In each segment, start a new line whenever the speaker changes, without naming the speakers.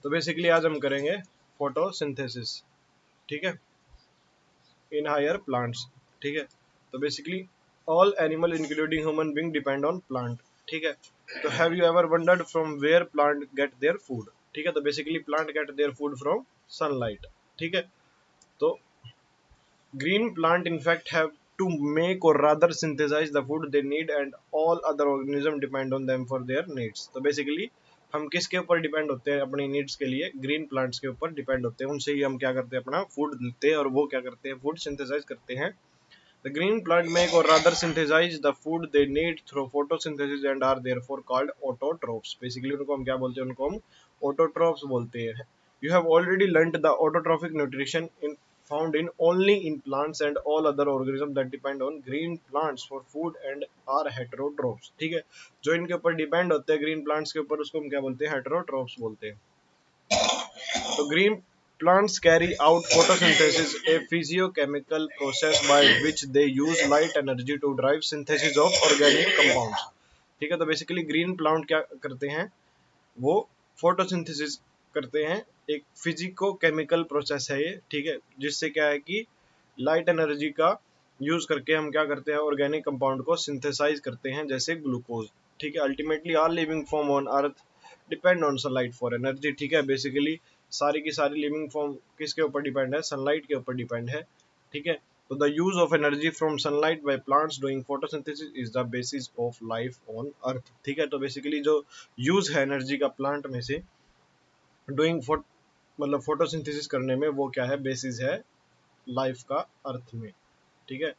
तो बेसिकली आज हम करेंगे फोटोसिंथेसिस, ठीक है, इन हायर प्लांट्स। ठीक है, तो basically all animal including human being depend on plant. ठीक है, तो have you ever wondered from where plant get their food. ठीक है, तो basically plant get their food from sunlight. ठीक है, तो green plant in fact have to make or rather synthesize the food they need and all other organisms depend on them for their needs। तो basically हम किसके ऊपर depend होते हैं अपनी नीड्स के लिए? ग्रीन प्लांट्स के ऊपर डिपेंड होते हैं, उनसे ही हम क्या करते हैं, अपना फूड लेते हैं, और वो क्या करते हैं, फूड सिंथेसाइज करते हैं। The green plant make or rather synthesize the food they need through photosynthesis and are therefore called autotrophs। Basically उनको हम क्या बोलते हैं, उनको हम autotrophs बोलते हैं। You have already learnt the autotrophic nutrition in found in only in plants and all other organisms that depend on green plants for food and are heterotrophs। ठीक है, जो इनके ऊपर डिपेंड होते हैं ग्रीन प्लांट्स के ऊपर, उसको हम क्या बोलते हैं, हेटेरोट्रोफ्स बोलते हैं। तो green plants carry out photosynthesis, a physiochemical process by which they use light energy to drive synthesis of organic compounds। ठीक है, तो बेसिकली ग्रीन प्लांट क्या करते हैं, वो फोटोसिंथेसिस करते हैं, एक फिजिको केमिकल प्रोसेस है ये। ठीक है, जिससे क्या है कि लाइट एनर्जी का यूज करके हम क्या करते हैं, ऑर्गेनिक कंपाउंड को सिंथेसाइज करते हैं, जैसे ग्लूकोज। ठीक है, ultimately all living form on earth depend on sunlight for energy. ठीक है, बेसिकली सारी की सारी लिविंग फॉर्म किसके ऊपर डिपेंड है, सनलाइट के ऊपर डिपेंड है। ठीक है, तो the use of energy from sunlight by plants doing photosynthesis is the basis of life on earth. ठीक है, तो बेसिकली जो यूज है एनर्जी का प्लांट में से डूइंग मतलब फोटोसिंथेसिस करने में, वो क्या है, बेसिस है लाइफ का अर्थ में। ठीक है,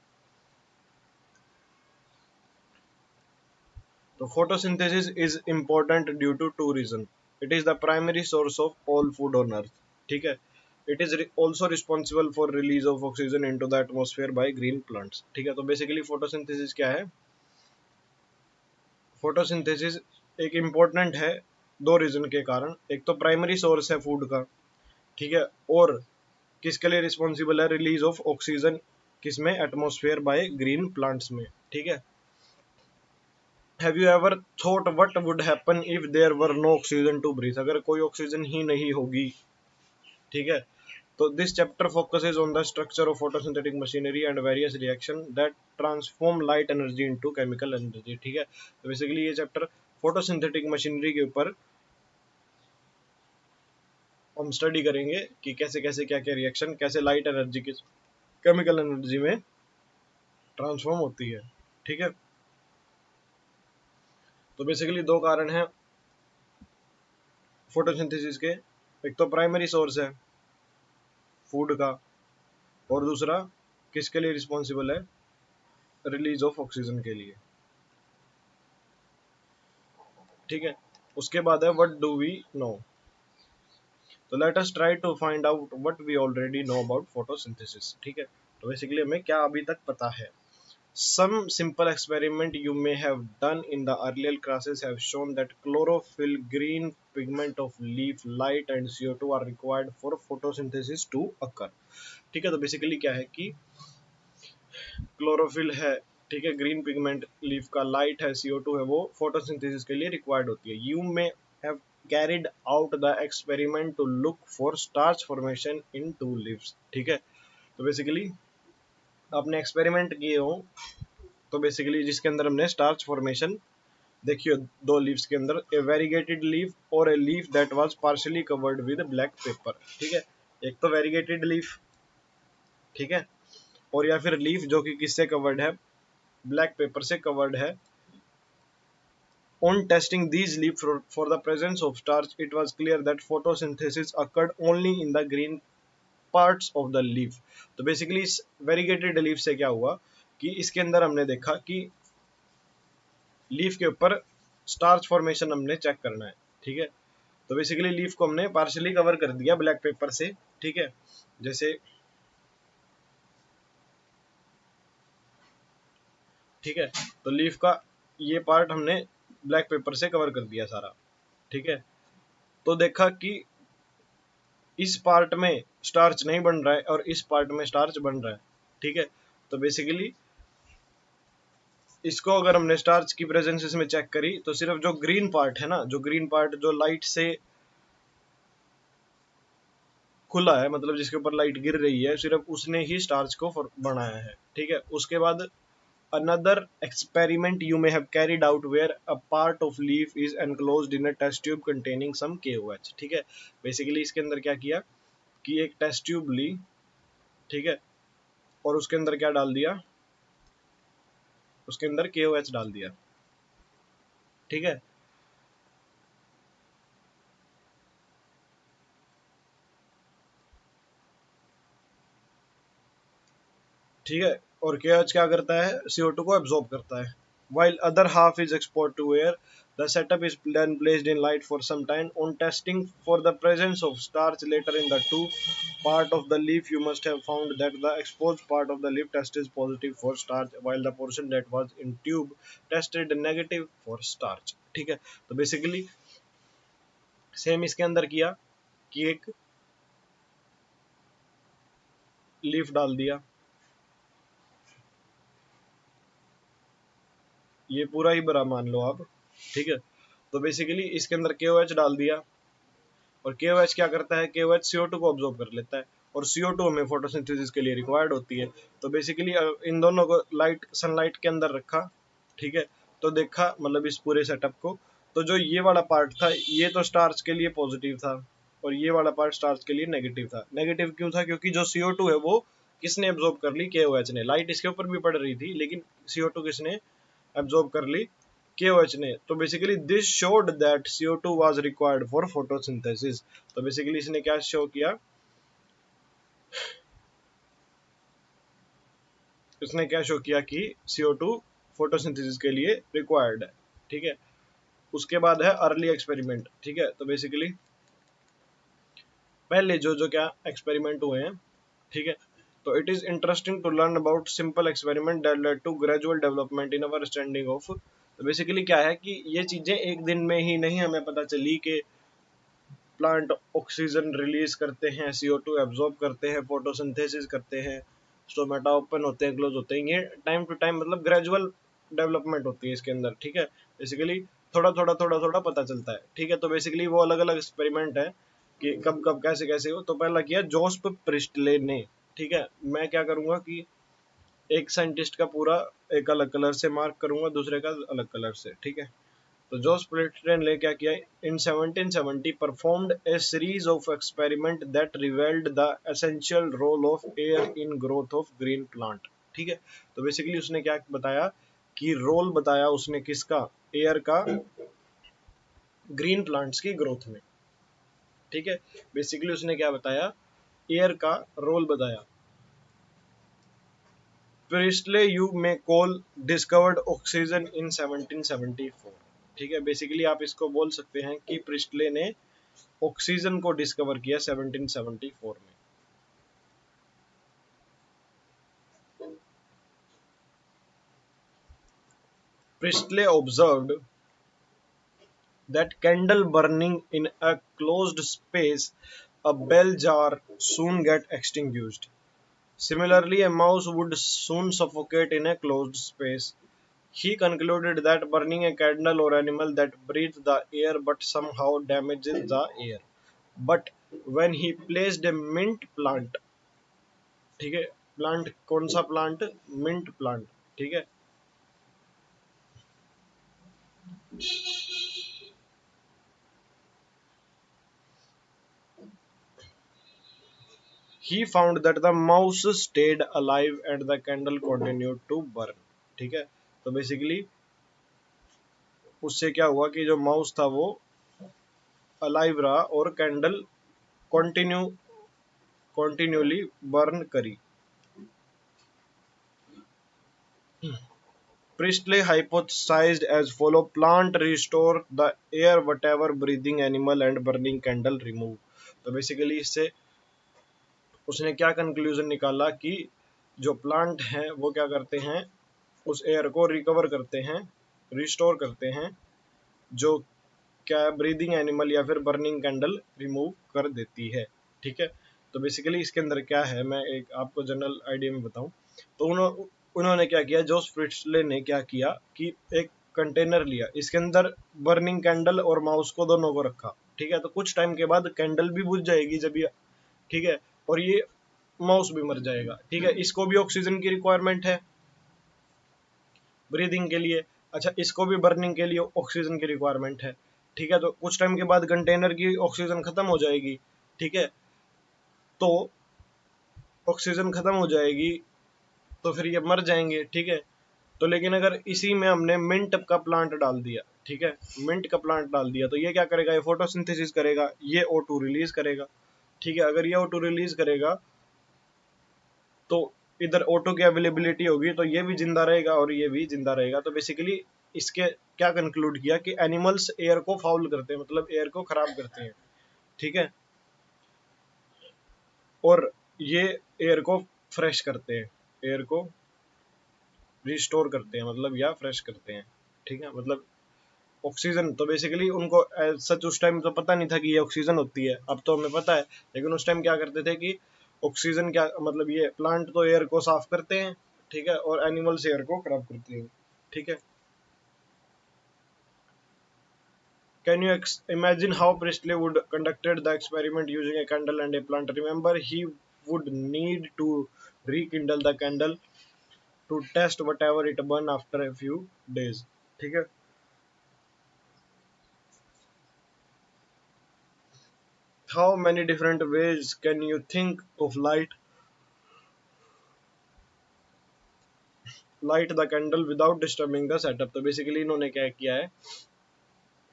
तो photosynthesis is important due to two reason. It is the primary source of all food on earth. ठीक है, it is also responsible for release of oxygen into the atmosphere by green plants. ठीक है, तो basically photosynthesis क्या है, photosynthesis एक important है दो रीजन के कारण। एक तो प्राइमरी सोर्स है फूड का, ठीक है, और किसके लिए रिस्पॉन्सिबल है, रिलीज ऑफ ऑक्सीजन, किसमें, एटमॉस्फेयर बाय ग्रीन प्लांट्स में। ठीक है, have you ever thought what would happen if there were no oxygen to breathe. अगर कोई ऑक्सीजन ही नहीं होगी, ठीक है, तो this chapter focuses on the structure of photosynthetic machinery and various reaction that transform light energy into chemical energy. ठीक है, तो बेसिकली ये चैप्टर फोटोसिंथेटिक मशीनरी के ऊपर हम स्टडी करेंगे कि कैसे कैसे क्या क्या रिएक्शन, कैसे लाइट एनर्जी की केमिकल एनर्जी में ट्रांसफॉर्म होती है। ठीक है, तो बेसिकली दो कारण हैं फोटोसिंथेसिस के, एक तो प्राइमरी सोर्स है फूड का, और दूसरा किसके लिए रिस्पॉन्सिबल है, रिलीज ऑफ ऑक्सीजन के लिए। ठीक है, उसके बाद है व्हाट डू वी नो। तो let us try to find out what we already know about photosynthesis. ठीक है, तो बेसिकली हमें क्या अभी तक पता है। Some simple experiment you may have done in the earlier classes have shown that chlorophyll, green pigment of leaf, light and CO2 are required for photosynthesis to occur। ठीक है, तो बेसिकली क्या है कि क्लोरोफिल है, ठीक है, ग्रीन पिगमेंट लीफ का, लाइट है, CO2 है, वो फोटोसिंथेसिस के लिए रिक्वायर्ड होती है। You may have carried out the experiment to look for starch formation in two leaves. ठीक है, तो बेसिकली आपने एक्सपेरिमेंट किए हो, तो बेसिकली जिसके अंदर हमने स्टार्च फॉर्मेशन देखिए दो लीव्स के अंदर, ए वेरीगेटेड लीफ और a leaf that was partially covered with black pepper. ठीक है, एक तो वेरीगेटेड लीफ, ठीक है, और या फिर लीफ जो कि किससे कवर्ड है, ब्लैक पेपर से कवर्ड है। On testing these leaves for the presence of starch, it was clear that photosynthesis occurred only in the green parts of the leaf। तो बेसिकली इस वेरीगेटेड लीफ से क्या हुआ कि इसके अंदर हमने देखा कि लीफ के ऊपर स्टार्च फॉर्मेशन हमने चेक करना है। ठीक है, तो बेसिकली लीफ को हमने पार्शियली कवर कर दिया ब्लैक पेपर से। ठीक है, जैसे, ठीक है, तो लीफ का ये पार्ट हमने ब्लैक पेपर से कवर कर दिया सारा। ठीक है, तो देखा कि इस पार्ट में स्टार्च नहीं बन रहा है और इस पार्ट में स्टार्च बन रहा है। ठीक है, तो बेसिकली इसको अगर हमने स्टार्च की प्रेजेंस इसमें चेक करी, तो सिर्फ जो ग्रीन पार्ट है ना, जो ग्रीन पार्ट जो लाइट से खुला है, मतलब जिसके ऊपर लाइट गिर रही है, सिर्फ उसने ही स्टार्च को बनाया है, ठीक है। उसके बाद another experiment you may have carried out where a part of leaf is enclosed in a test tube containing some KOH, ठीक है। बेसिकली इसके अंदर क्या किया कि एक टेस्ट ट्यूब ली, ठीक है, और उसके अंदर क्या डाल दिया, उसके अंदर KOH डाल दिया, ठीक है। ठीक है, और KOH क्या करता है, CO2 को एब्जॉर्ब करता है, while other half is exposed to air. The setup is then placed in light for some time. On testing for the presence of starch later in the two part of the leaf, you must have found that the exposed part of the leaf tested positive for starch, while the portion that was in tube tested negative for starch, ठीक है। तो basically same इसके अंदर किया कि एक leaf डाल दिया, ये पूरा ही बड़ा मान लो आप, ठीक है। तो बेसिकली इसके अंदर KOH डाल दिया, और KOH क्या करता है, KOH CO2 को ऑब्जॉर्व कर लेता है, और CO2 हमें फोटोसिंथेसिस के लिए रिक्वायर्ड होती है। तो बेसिकली इन दोनों को लाइट सनलाइट के अंदर रखा, ठीक है। तो देखा मतलब इस पूरे सेटअप को, तो जो ये वाला पार्ट था ये तो स्टार्च के लिए पॉजिटिव था, और ये वाला पार्ट स्टार्च के लिए नेगेटिव था। नेगेटिव क्यों था, क्योंकि जो CO2 है वो किसने एब्जॉर्ब कर ली, KOH ने। लाइट इसके ऊपर भी पड़ रही थी, लेकिन CO2 किसने एब्जॉर्ब कर ली, KOH ने। तो basically this showed that CO2 was required for photosynthesis. तो बेसिकली इसने क्या शो किया, इसने क्या शो किया कि CO2 फोटोसिंथेसिस के लिए रिक्वायर्ड है, ठीक है। उसके बाद है अर्ली एक्सपेरिमेंट, ठीक है। तो बेसिकली पहले जो जो क्या एक्सपेरिमेंट हुए हैं, ठीक है। तो it is interesting to learn about simple experiment that led to gradual development in our understanding of. तो बेसिकली क्या है कि ये चीजें एक दिन में ही नहीं हमें पता चली कि प्लांट ऑक्सीजन रिलीज करते हैं, CO2 एब्जॉर्ब करते हैं, फोटोसिंथेसिस करते हैं, स्टोमेटा ओपन होते हैं, क्लोज होते हैं। ये टाइम टू टाइम मतलब ग्रेजुअल डेवलपमेंट होती है इसके अंदर, ठीक है। बेसिकली थोड़ा थोड़ा थोड़ा थोड़ा पता चलता है, ठीक है। तो बेसिकली वो अलग अलग एक्सपेरिमेंट है कि कब कब कैसे कैसे हो। तो पहला किया जोस्प प्रिस्टले ने, ठीक है। मैं क्या करूंगा कि एक साइंटिस्ट का पूरा एक अलग कलर से मार्क करूंगा, दूसरे का अलग कलर से, ठीक है। तो जोस प्रिस्टले ने क्या किया, in 1770 performed a series of experiment that revealed the essential role of air in growth of green plant, ठीक है। तो बेसिकली उसने क्या बताया कि रोल बताया उसने किसका, एयर का ग्रीन प्लांट्स की ग्रोथ में, ठीक है। बेसिकली उसने क्या बताया, एयर का रोल बताया। Presley you may call discovered oxygen in 1774, ठीक है। बेसिकली आप इसको बोल सकते हैं कि प्रिस्टले ने ऑक्सीजन को डिस्कवर किया 1774 में। Presley observed that candle burning in a closed space, a bell jar soon get extinguished. Similarly, a mouse would soon suffocate in a closed space. He concluded that burning a candle or animal that breathes the air but somehow damages the air. But when he placed a mint plant, ठीक है, plant कौन सा plant, mint plant, ठीक है। He found that the mouse stayed alive and the candle continued to burn, ठीक है। तो basically उससे क्या हुआ कि जो माउस था वो अलाइव रहा और कैंडल कंटिन्यूली बर्न करी। Priestley hypothesized as follow: plant restore the air whatever breathing animal and burning candle remove। तो बेसिकली इससे उसने क्या कंक्लूजन निकाला कि जो प्लांट हैं वो क्या करते हैं, उस एयर को रिकवर करते हैं, रिस्टोर करते हैं, जो क्या ब्रीदिंग एनिमल या फिर बर्निंग कैंडल रिमूव कर देती है, ठीक है। तो बेसिकली इसके अंदर क्या है, मैं एक आपको जनरल आइडिया में बताऊं। तो उन्होंने क्या किया, जोस प्रिस्टले ने क्या किया कि एक कंटेनर लिया, इसके अंदर बर्निंग कैंडल और माउस को दोनों को रखा, ठीक है। तो कुछ टाइम के बाद कैंडल भी बुझ जाएगी जब ये ठीक है, और ये माउस भी मर जाएगा। ठीक है, इसको भी ऑक्सीजन की रिक्वायरमेंट है ब्रीदिंग के लिए। अच्छा, इसको भी बर्निंग के लिए ऑक्सीजन की रिक्वायरमेंट है। ठीक है, तो कुछ टाइम के बाद कंटेनर की ऑक्सीजन खत्म हो जाएगी। ठीक है, तो ऑक्सीजन खत्म हो जाएगी तो फिर ये मर जाएंगे। ठीक है, तो लेकिन अगर इसी में हमने मिंट का प्लांट डाल दिया, ठीक है, मिंट का प्लांट डाल दिया, तो ये क्या करेगा, ये फोटोसिंथेसिस करेगा, ये O2 रिलीज करेगा। ठीक है, अगर ये O2 रिलीज करेगा तो इधर O2 की अवेलेबिलिटी होगी, तो ये भी जिंदा रहेगा और ये भी जिंदा रहेगा। तो बेसिकली इसके क्या कंक्लूड किया कि एनिमल्स एयर को फाउल करते हैं, मतलब एयर को खराब करते हैं। ठीक है, और ये एयर को फ्रेश करते हैं, एयर को रिस्टोर करते हैं, मतलब या फ्रेश करते हैं। ठीक है, मतलब ऑक्सीजन तो बेसिकली उनको सच उस टाइम तो पता नहीं था कि ये ऑक्सीजन होती है, अब तो हमें पता है। लेकिन उस टाइम क्या करते थे कि ऑक्सीजन क्या मतलब, ये प्लांट तो एयर को साफ करते हैं, ठीक है, और एनिमल्स एयर को खराब करते हैं। ठीक है, can you imagine how Priestley would conducted the experiment using a candle and a plant? Remember, he would need to rekindle the candle to test whatever it burn after a few days. ठीक है, how many different ways can you think of light the candle without disturbing the setup? तो basically इन्होंने क्या किया है,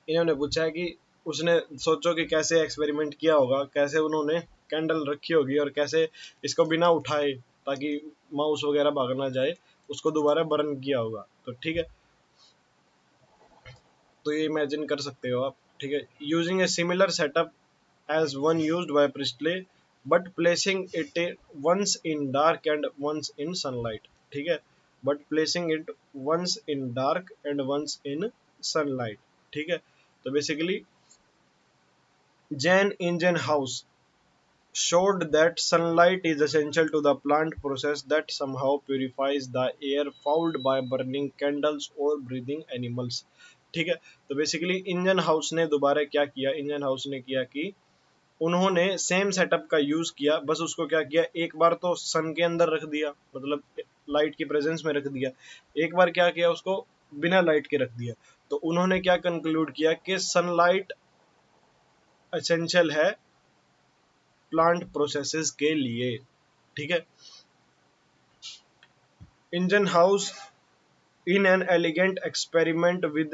इन्होंने पूछा है कि उसने सोचो कि कैसे एक्सपेरिमेंट किया होगा, कैसे उन्होंने कैंडल रखी होगी और कैसे इसको बिना उठाए, ताकि माउस वगैरह भाग ना जाए, उसको दोबारा बर्न किया होगा। तो ठीक है, तो ये इमेजिन कर सकते हो आप। ठीक है, using a similar setup as one used by Priestley but placing it once in dark and once in sunlight. ठीक है, but placing it once in dark and once in sunlight. ठीक है, तो basically Jan Ingenhouse showed that sunlight is essential to the plant process that somehow purifies the air fouled by burning candles or breathing animals। ठीक है, तो basically engine house ने दोबारा क्या किया, इंजन हाउस ने किया कि उन्होंने सेम सेटअप का यूज किया, बस उसको क्या किया, एक बार तो सन के अंदर रख दिया, मतलब लाइट की प्रेजेंस में रख दिया, एक बार क्या किया, उसको बिना लाइट के रख दिया। तो उन्होंने क्या कंक्लूड किया कि सनलाइट एसेंशियल है प्लांट प्रोसेसेस के लिए। ठीक है, engine house in an elegant experiment with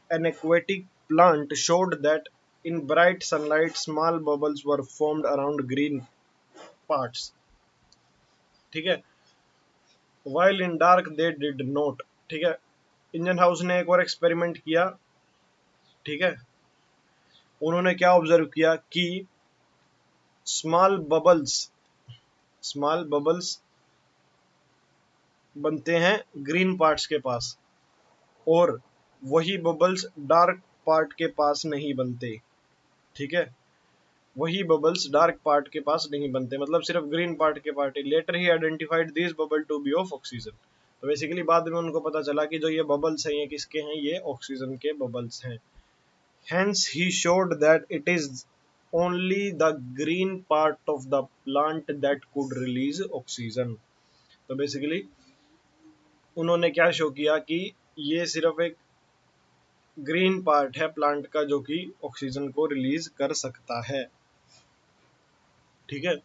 an aquatic plant showed that in bright sunlight small bubbles were formed around green parts। ठीक है, while in dark they did not। ठीक है, engine house ने एक और एक्सपेरिमेंट किया। ठीक है, उन्होंने क्या ऑब्जर्व किया कि स्मॉल बबल्स स्मॉल बबल्स बनते हैं ग्रीन पार्ट्स के पास, और वही बबल्स डार्क पार्ट के पास नहीं बनते। ठीक है, वही बबल्स डार्क पार्ट के पास नहीं बनते, मतलब सिर्फ ग्रीन पार्ट के part. Later he identified this bubble to be of oxygen. तो बेसिकली बाद में उनको पता चला कि जो ये बबल्स हैं ये किसके हैं, ये ऑक्सीजन के बबल्स हैं। Hence he showed that it is only the green part of the plant that could release oxygen. तो बेसिकली उन्होंने क्या शो किया कि ये सिर्फ एक ग्रीन पार्ट है प्लांट का जो कि ऑक्सीजन को रिलीज कर सकता है। ठीक है,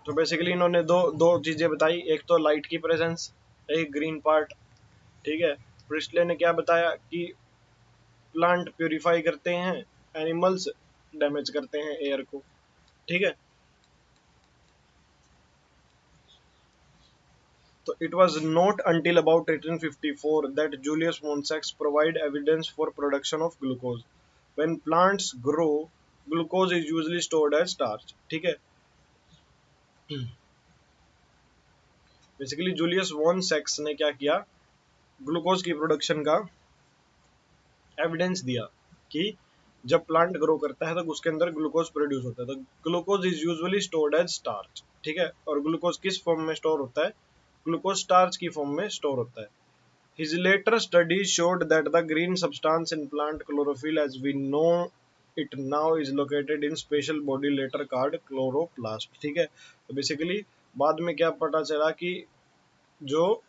तो बेसिकली इन्होंने दो दो चीजें बताई, एक तो लाइट की प्रेजेंस, एक ग्रीन पार्ट। ठीक है, प्रिस्टले ने क्या बताया कि प्लांट प्यूरिफाई करते हैं, एनिमल्स डैमेज करते हैं एयर को। ठीक है, तो it was not until about 1854 that Julius von Sachs provide evidence for production of glucose. When plants grow glucose is usually stored as starch. ठीक है, बेसिकली जूलियस वॉन सेक्स ने क्या किया, ग्लूकोज की प्रोडक्शन का एविडेंस दिया कि जब प्लांट ग्रो करता है तो उसके अंदर ग्लूकोज प्रोड्यूस होता है। तो glucose is usually stored as starch. ठीक है, और ग्लूकोज किस फॉर्म में स्टोर होता है, ग्लूकोज स्टार्च की फॉर्म में स्टोर होता है। His later studies showed that the green substance in plant chlorophyll as we know it now is located in special body later called chloroplast। ठीक है, तो बेसिकली बाद में क्या पता चला कि जो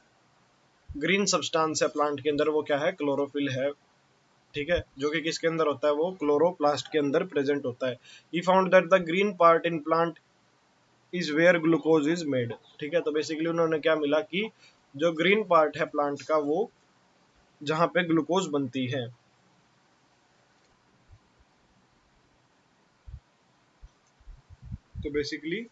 ग्रीन सब्सटेंस है प्लांट के अंदर वो क्या है, क्लोरोफिल है। ठीक है, जो कि किसके अंदर होता है, वो क्लोरोप्लास्ट के अंदर प्रेजेंट होता है। He found that the green part in plant is where glucose is made. ठीक है, तो बेसिकली उन्होंने क्या मिला कि जो ग्रीन पार्ट है प्लांट का वो जहां पे ग्लूकोज बनती है। तो बेसिकली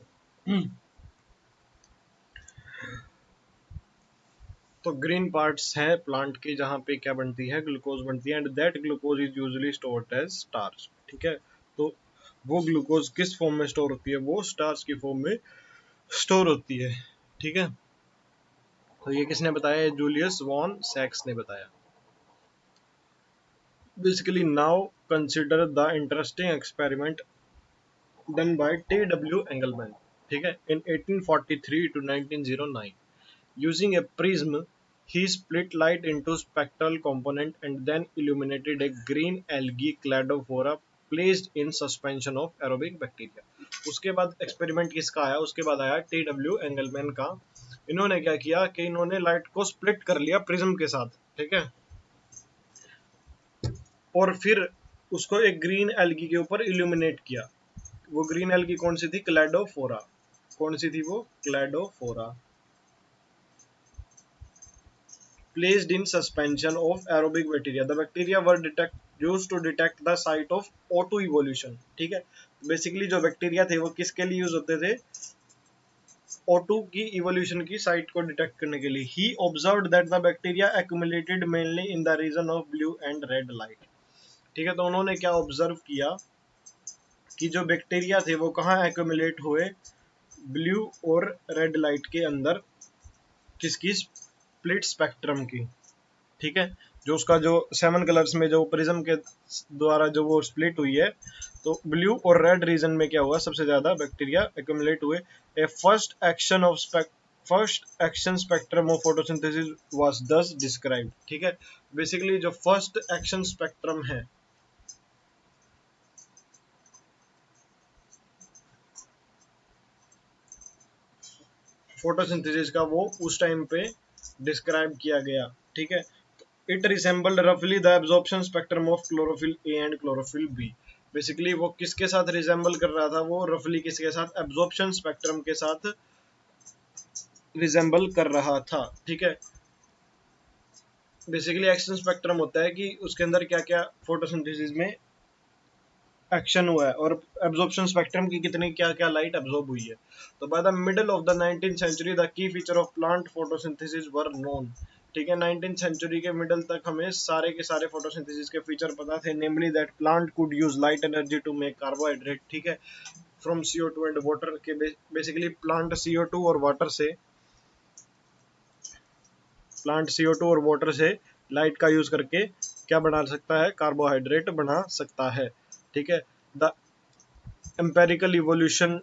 तो ग्रीन पार्ट्स हैं प्लांट की जहां पे क्या बनती है, ग्लूकोज बनती है, and that glucose is usually stored as starch. ठीक है, तो वो ग्लूकोज किस फॉर्म में स्टोर होती है, वो स्टार्च की फॉर्म में स्टोर होती है। ठीक है, तो ये किसने बताया, जूलियस वॉन सैक्स ने बताया। Basically now consider the interesting experiment done by T.W. Engelmann. ठीक है, इन 1843 to 1909 using a prism he split light into spectral component and then illuminated a green algae cladophora placed in suspension of aerobic bacteria। उसके बाद experiment किसका आया, उसके बाद आया T.W. Engelmann का। इन्होंने क्या किया कि इन्होंने लाइट को स्प्लिट कर लिया प्रिज्म के साथ। ठीक है, और फिर उसको एक ग्रीन एल्गी के ऊपर इल्यूमिनेट किया। वो ग्रीन एल्गी कौन सी थी, क्लैडोफोरा। कौन सी थी वो, Cladophora. Placed in suspension of aerobic bacteria, the bacteria were used to detect the site of O2 evolution। ठीक है, बेसिकली जो बैक्टीरिया थे वो किसके लिए यूज होते थे, O2 की इवोल्यूशन की साइट को डिटेक्ट करने के लिए। He observed that the bacteria accumulated mainly in the region of blue and red light. ठीक है, तो उन्होंने क्या ऑब्जर्व किया कि जो बैक्टीरिया थे वो कहाँ एक्यूमुलेट हुए, ब्लू और रेड लाइट के अंदर, किसकी, स्प्लिट स्पेक्ट्रम की। ठीक है, जो उसका जो 7 कलर्स में जो प्रिज्म के द्वारा जो वो स्प्लिट हुई है, तो ब्लू और रेड रीजन में क्या हुआ, सबसे ज्यादा बैक्टीरिया एक्यूमुलेट हुए। A first action spectrum of photosynthesis was thus described. ठीक है, बेसिकली जो फर्स्ट एक्शन स्पेक्ट्रम है फोटोसिंथेसिस का, वो उस टाइम पे डिस्क्राइब किया गया। ठीक है, इट रिसेंबल्ड रफली the absorption spectrum of chlorophyll a and chlorophyll b. Basically वो किसके साथ रिसेंबल कर रहा था, वो रफली किसके साथ, एब्जॉर्प्शन स्पेक्ट्रम के साथ रिसेंबल कर रहा था। ठीक है, बेसिकली एक्शन स्पेक्ट्रम होता है कि उसके अंदर क्या क्या फोटोसिंथेसिस में एक्शन हुआ है, और एब्जॉर्प्शन स्पेक्ट्रम की कितनी क्या क्या लाइट एब्जॉर्ब हुई है। तो by the middle of the 19th century the key feature of plant photosynthesis were known. ठीक है, 19th सेंचुरी के मिडल तक हमें सारे के सारे फोटोसिंथेसिस के फीचर पता थे, namely that plant could use light energy to make carbohydrate. ठीक है, फ्रॉम CO2 एंड वाटर के, बेसिकली प्लांट CO2 और वाटर से लाइट का यूज करके क्या बना सकता है, कार्बोहाइड्रेट बना सकता है। ठीक है, the empirical evolution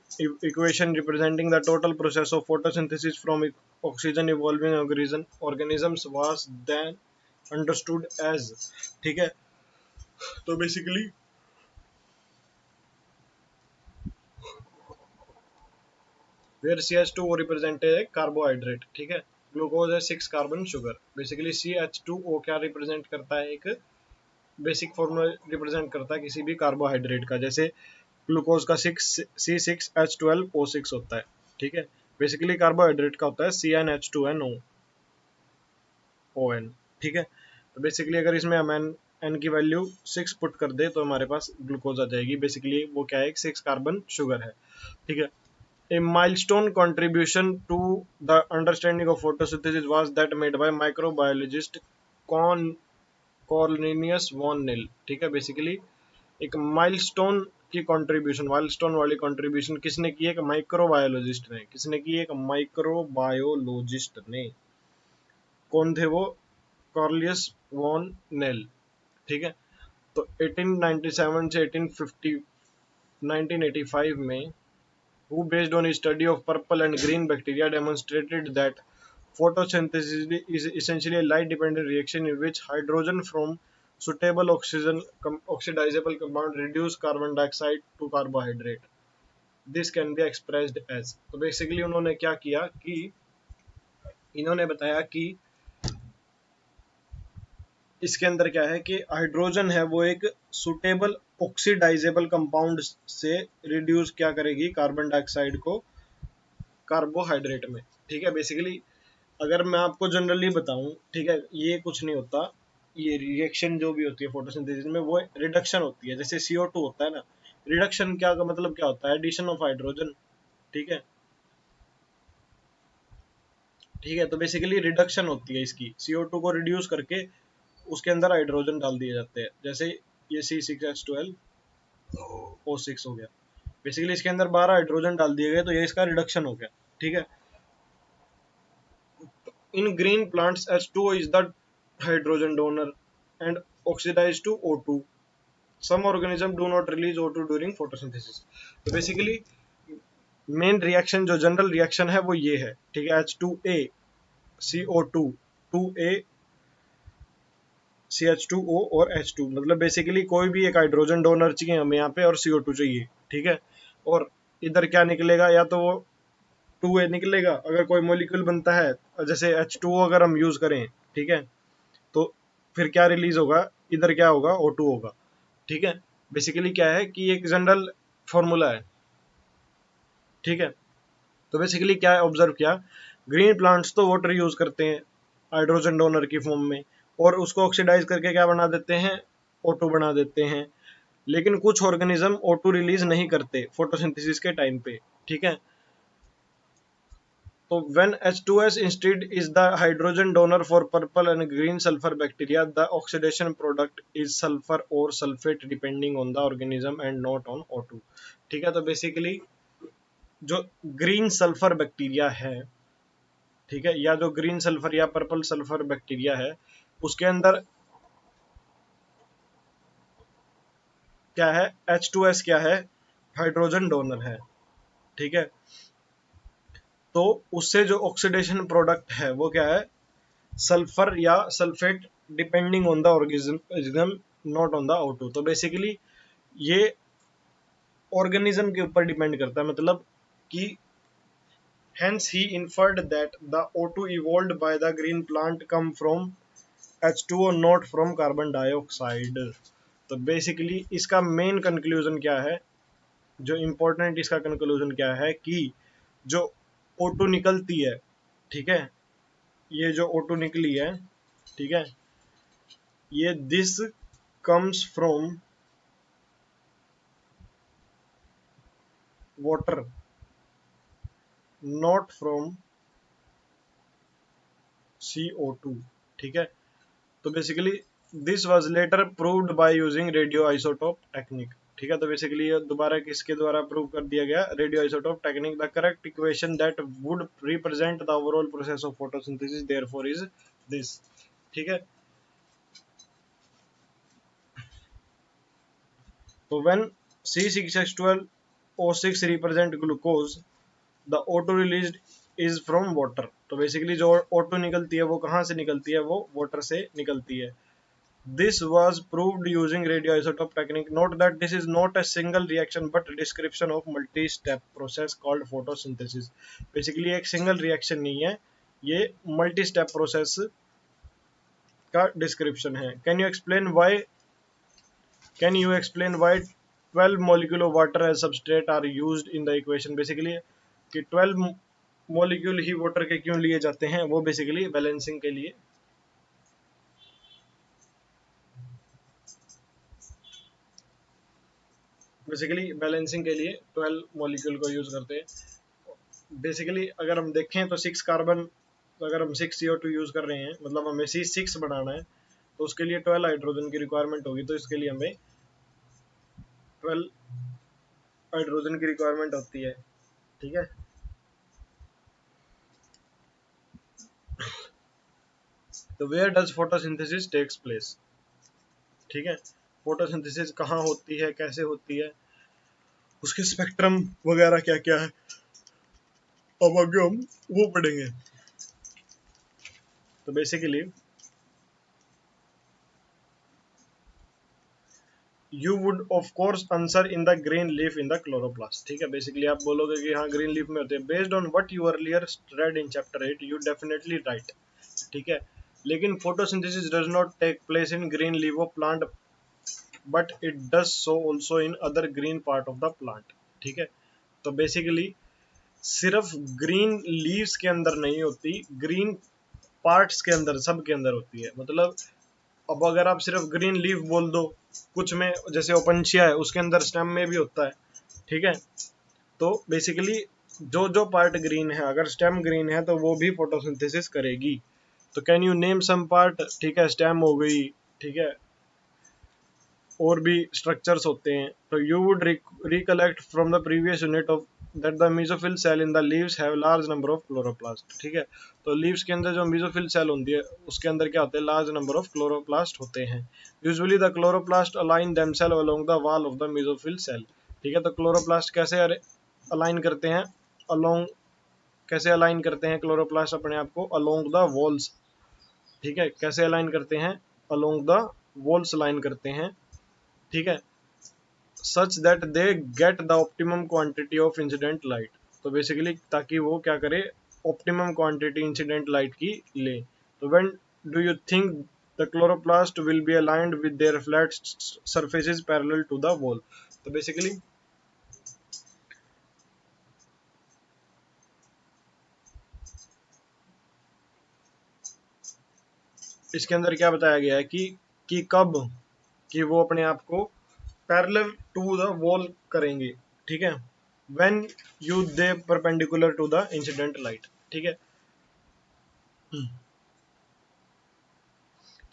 equation representing the total process of photosynthesis from oxygen evolving organisms was then understood as। ठीक है, तो बेसिकली where CH2 रिप्रेजेंट है कार्बोहाइड्रेट। ठीक है, ग्लूकोज है 6 कार्बन शुगर। बेसिकली CH2O क्या रिप्रेजेंट करता है, एक बेसिक फॉर्मूला रिप्रेजेंट करता है किसी भी कार्बोहाइड्रेट का, जैसे ग्लूकोज का 6C6H12O6 होता है। ठीक है, बेसिकली कार्बोहाइड्रेट का होता है CnH2nOn। ठीक है, तो बेसिकली अगर इसमें हम एन की वैल्यू 6 पुट कर दे तो हमारे पास ग्लूकोज आ जाएगी। बेसिकली वो क्या है, एक 6 कार्बन शुगर है। ठीक है, A milestone contribution to the understanding of photosynthesis was that made by microbiologist Cornelius von Nil। ठीक है, बेसिकली एक माइलस्टोन की कंट्रीब्यूशन, माइलस्टोन वाली कंट्रीब्यूशन किसने की, एक माइक्रोबायोलॉजिस्ट ने। किसने की, एक माइक्रोबायोलॉजिस्ट ने। कौन थे वो, कॉर्लियस वॉन नेल। ठीक है, तो 1897 से 1985 में who based on his study of purple and green bacteria demonstrated that photosynthesis is essentially a light dependent reaction in which hydrogen from suitable oxygen oxidizable compound reduce carbon dioxide to carbohydrate. This can be expressed as, तो basically उन्होंने क्या किया कि इन्होंने बताया कि इसके अंदर क्या है कि हाइड्रोजन है वो एक सुटेबल ऑक्सीडाइजेबल कंपाउंड से रिड्यूस क्या करेगी कार्बन डाइऑक्साइड को कार्बोहाइड्रेट में। ठीक है, बेसिकली अगर मैं आपको जनरली बताऊं, ठीक है, ये कुछ नहीं होता, ये रिएक्शन जो भी होती है फोटोसिंथेसिस में वो रिडक्शन होती है। जैसे CO2 होता है ना, रिडक्शन क्या का मतलब क्या होता है, एडिशन ऑफ हाइड्रोजन। ठीक है, ठीक है, तो बेसिकली रिडक्शन होती है इसकी, CO2 को रिड्यूस करके उसके अंदर हाइड्रोजन डाल दिए जाते हैं। जैसे ये C6H12O6 हो गया, बेसिकली इसके अंदर 12 हाइड्रोजन डाल दिए गए, तो ये इसका रिडक्शन हो गया। ठीक है, इन green plants H2O is the hydrogen donor and oxidized to O2. Some organisms do not release O2 during photosynthesis. तो बेसिकली मेन रिएक्शन जो जनरल रिएक्शन है वो ये है। ठीक है, H2A CO2 2A CH2O और H2, मतलब बेसिकली कोई भी एक हाइड्रोजन डोनर चाहिए हमें यहाँ पे और CO2 चाहिए। ठीक है, और इधर क्या निकलेगा, या तो वो 2A निकलेगा अगर कोई मॉलिक्यूल बनता है, जैसे H2O अगर हम यूज करें, ठीक है, तो फिर क्या रिलीज होगा, इधर क्या होगा, O2 होगा। ठीक है, बेसिकली क्या है कि एक जनरल फॉर्मूला है। ठीक है, तो बेसिकली क्या ऑब्जर्व किया, ग्रीन प्लांट्स तो वाटर यूज करते हैं हाइड्रोजन डोनर की फॉर्म में, और उसको ऑक्सीडाइज करके क्या बना देते हैं, O2 बना देते हैं। लेकिन कुछ ऑर्गेनिज्म O2 रिलीज नहीं करते फोटोसिंथेसिस के टाइम पे। ठीक है, तो when H2S instead is the hydrogen donor for purple and green sulfur bacteria, the oxidation product is sulfur or sulfate depending on the organism and not on O2। ठीक है, तो बेसिकली जो green sulphur bacteria है, ठीक है, या जो green sulphur या पर्पल सल्फर बैक्टीरिया है, उसके अंदर क्या है, H2S क्या है, हाइड्रोजन डोनर है। ठीक है, तो उससे जो ऑक्सीडेशन प्रोडक्ट है वो क्या है, सल्फर या sulphate depending on the organism not on the O2। तो बेसिकली ये ऑर्गेनिज्म के ऊपर डिपेंड करता है, मतलब कि hence he inferred that the O2 evolved by the green plant come from H2O not from carbon dioxide। तो बेसिकली इसका मेन कंक्लूजन क्या है, जो इम्पोर्टेंट इसका कंक्लूजन क्या है कि जो O2 निकलती है, ठीक है, ये जो O2 निकली है, ठीक है, ये this comes from water not from CO2। ठीक है, तो basically this was later proved by using radio isotope technique. ठीक है, तो बेसिकली ये दोबारा किसके द्वारा प्रूव कर दिया गया, radio isotope technique. The correct equation that would represent the overall process of photosynthesis therefore is this. ठीक है, तो when C6H12O6 represent glucose, the O2 released is from water. तो बेसिकली जो O2 निकलती है वो कहाँ से निकलती है, वो वाटर से निकलती है। This was proved using radioisotope technique. Note that this is not a single reaction but a description of multi-step process called photosynthesis. Basically एक single reaction नहीं है, ये multi-step process का description है। Can you explain why 12 molecule of water as substrate are used in the equation? Basically कि 12 molecule ही water के क्यों लिए जाते हैं, वो basically balancing के लिए। बेसिकली बैलेंसिंग के लिए 12 मॉलिक्यूल को यूज करते हैं। बेसिकली अगर हम देखें तो 6 कार्बन, अगर हम 6 CO2 यूज कर रहे हैं, मतलब हमें C6 बनाना है, तो उसके लिए 12 हाइड्रोजन की रिक्वायरमेंट होगी, तो इसके लिए हमें 12 हाइड्रोजन की रिक्वायरमेंट होती है। ठीक है, तो where does photosynthesis takes place. ठीक है, फोटोसिंथेसिस कहाँ होती है, कैसे होती है, उसके स्पेक्ट्रम वगैरह क्या क्या है, अब आगे हम वो पढ़ेंगे। तो basically you would of course answer in the green leaf in the chloroplast. ठीक है, बेसिकली आप बोलोगे कि हाँ ग्रीन लीफ में होते हैं। Based on what you earlier read in chapter 8 you definitely write. ठीक है, लेकिन photosynthesis does not take place in green leaf of plant but it does so also in other green part of the plant. ठीक है, तो basically सिर्फ green leaves के अंदर नहीं होती, ग्रीन पार्ट्स के अंदर, सब के अंदर होती है। मतलब अब अगर आप सिर्फ ग्रीन लीफ बोल दो, कुछ में जैसे ओपनशिया है उसके अंदर स्टेम में भी होता है। ठीक है, तो बेसिकली जो जो पार्ट ग्रीन है, अगर स्टेम ग्रीन है तो वो भी फोटोसिंथेसिस करेगी। तो can you name some part? ठीक है, स्टेम हो गई, ठीक है, और भी स्ट्रक्चर्स होते हैं। तो you would recollect from the previous unit of that the mesophyll cell in the leaves have large number of chloroplast. ठीक है, तो लीव्स के अंदर जो मेसोफिल सेल होती है उसके अंदर क्या होते हैं? लार्ज नंबर ऑफ क्लोरोप्लास्ट होते हैं। Usually the chloroplast align themselves along the wall of the mesophyll cell. ठीक है, तो क्लोरोप्लास्ट कैसे अलाइन करते हैं? अलोंग, कैसे अलाइन करते हैं क्लोरोप्लास्ट अपने आप को? Along the walls. ठीक है, कैसे अलाइन करते हैं? अलोंग द वॉल्स अलाइन करते हैं। ठीक है, such that they get the optimum quantity of incident light. तो बेसिकली ताकि वो क्या करे? ऑप्टिमम क्वांटिटी इंसिडेंट लाइट की ले। तो when do you think the chloroplast will be aligned with their flat surfaces parallel to the wall? तो basically इसके अंदर क्या बताया गया है कि कब, कि वो अपने आप को पैरेलल टू द वॉल करेंगे। ठीक है, when you they perpendicular to the incident light. ठीक है,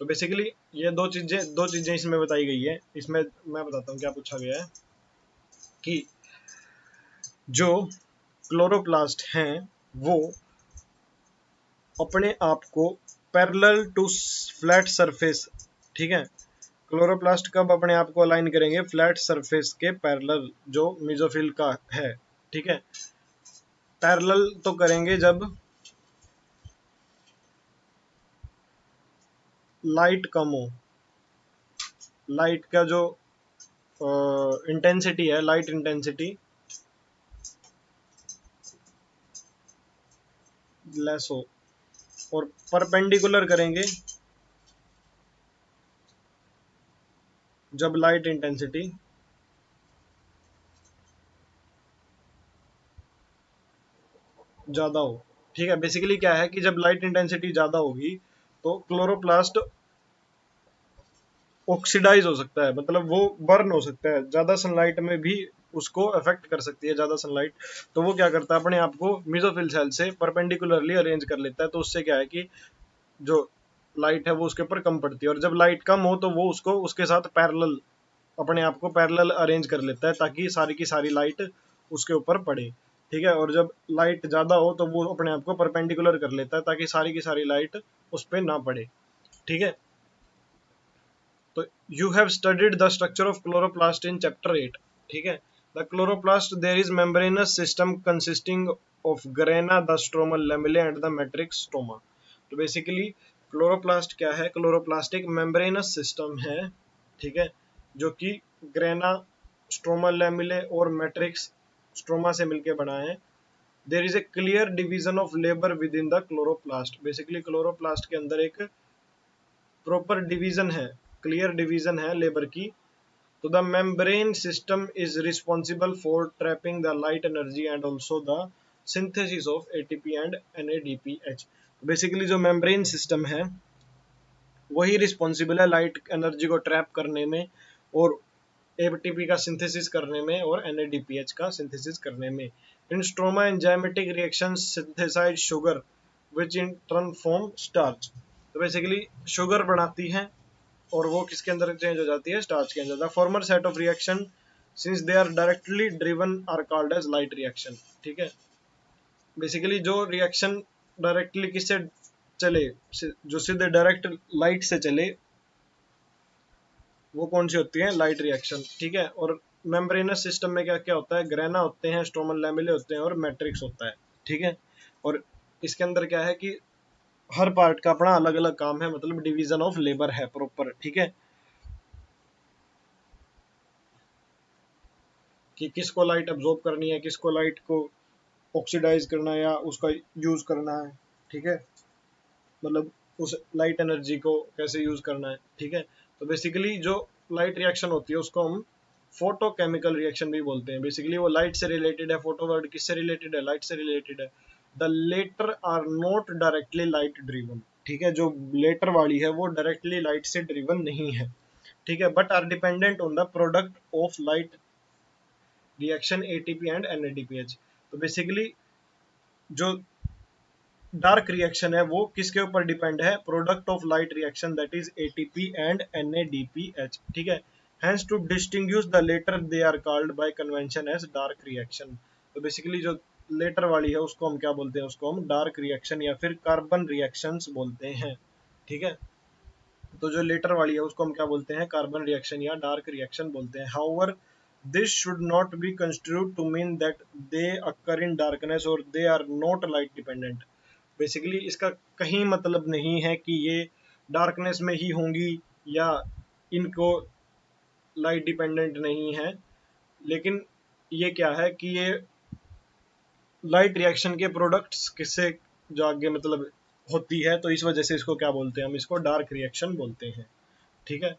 तो बेसिकली ये दो चीजें इसमें बताई गई है। इसमें मैं बताता हूँ क्या पूछा गया है कि जो क्लोरोप्लास्ट हैं वो अपने आप को पैरेलल टू फ्लैट सरफेस, ठीक है, क्लोरोप्लास्ट कब अपने आप को अलाइन करेंगे? फ्लैट सरफेस के पैरेलल, जो मेसोफिल का है। ठीक है, पैरेलल तो करेंगे जब लाइट कम हो। लाइट का जो इंटेंसिटी है, लाइट इंटेंसिटी लेस हो, और परपेंडिकुलर करेंगे जब लाइट इंटेंसिटी ज्यादा हो। ठीक है, बेसिकली क्या है कि जब लाइट इंटेंसिटी ज्यादा होगी तो क्लोरोप्लास्ट ऑक्सीडाइज हो सकता है, मतलब वो बर्न हो सकता है, ज्यादा सनलाइट में भी उसको अफेक्ट कर सकती है ज्यादा सनलाइट। तो वो क्या करता है? अपने आप को मेसोफिल सेल से परपेंडिकुलरली अरेंज कर लेता है। तो उससे क्या है कि जो लाइट है वो उसके ऊपर कम पड़ती है, और जब लाइट कम हो तो वो उसको उसके साथ पैरेलल, अपने आप को पैरेलल अरेंज कर लेता है ताकि सारी की सारी लाइट उसके ऊपर पड़े। ठीक है, और जब लाइट ज्यादा हो तो वो अपने आप को परपेंडिकुलर कर लेता है ताकि सारी की सारी लाइट उस पर ना पड़े। ठीक है, तो you have studied the structure of chloroplast in chapter 8। ठीक है, the chloroplast there is membranous system consisting of grana, the stromal lamellae and the matrix stoma. तो बेसिकली क्लोरोप्लास्ट क्या है? क्लोरोप्लास्ट एक मेम्ब्रेनस सिस्टम है, ठीक है, जो कि ग्रेना, स्ट्रोमल लेमिले और मैट्रिक्स स्ट्रोमा से मिलकर बना है। There is a clear division of labour within the chloroplast. Basically chloroplast के अंदर एक प्रॉपर डिवीजन है, क्लियर डिवीजन है लेबर की। तो the membrane system is responsible for trapping the light energy and also the synthesis of ATP and NADPH। Basically जो membrane system है वही रिस्पॉन्सिबल है लाइट एनर्जी को ट्रैप करने में, और एटीपी का सिंथेसिस करने में, और NADPH का सिंथेसिस करने में। In stroma enzymatic reaction synthesize sugar which in turn form starch. तो बेसिकली शुगर बनाती है और वो किसके अंदर चेंज हो जाती है? स्टार्च के अंदर। The former set of reaction since they are directly driven are called as light reaction. ठीक है, बेसिकली जो रिएक्शन डायरेक्टली किससे चले, जो सीधे डायरेक्ट लाइट से चले, वो कौन सी होती है? Light reaction. ठीक है, और मेम्ब्रेनस सिस्टम में क्या क्या होता है? ग्रेना होते हैं, स्ट्रोमल लैमेले होते हैं, और मैट्रिक्स होता है। ठीक है, और इसके अंदर क्या है कि हर पार्ट का अपना अलग अलग काम है, मतलब डिवीजन ऑफ लेबर है प्रॉपर, ठीक है, कि किसको लाइट एब्जॉर्ब करनी है, किसको लाइट को ऑक्सीडाइज करना है या उसका यूज करना है, ठीक है, मतलब उस लाइट एनर्जी को कैसे यूज करना है, ठीक है। तो बेसिकली जो लाइट रिएक्शन होती है उसको हम फोटोकेमिकल रिएक्शन भी बोलते हैं। बेसिकली वो लाइट से रिलेटेड है। फोटो वर्ड किससे रिलेटेड है? लाइट से रिलेटेड है। The latter are not directly light driven, ठीक है, जो लेटर वाली है वो डायरेक्टली लाइट से ड्रिवन नहीं है, ठीक है, but are dependent on the product of light reaction ATP and NADPH. तो बेसिकली जो डार्क रिएक्शन है वो किसके ऊपर डिपेंड है? Product of light reaction that is ATP and NADPH, ठीक है। Hence to distinguish the latter they are called by convention as dark reaction. तो बेसिकली जो लेटर वाली है उसको हम क्या बोलते हैं? उसको हम डार्क रिएक्शन या फिर कार्बन रिएक्शंस बोलते हैं, ठीक है। तो जो लेटर वाली है उसको हम क्या बोलते हैं? कार्बन रिएक्शन या डार्क रिएक्शन बोलते हैं। However this should not be construed to mean that they occur in darkness और they are not light dependent. Basically इसका कहीं मतलब नहीं है कि ये डार्कनेस में ही होंगी या इनको लाइट डिपेंडेंट नहीं है, लेकिन ये क्या है कि ये लाइट रिएक्शन के प्रोडक्ट्स किससे जो आगे मतलब होती है, तो इस वजह से इसको क्या बोलते हैं? हम इसको डार्क रिएक्शन बोलते हैं, ठीक है।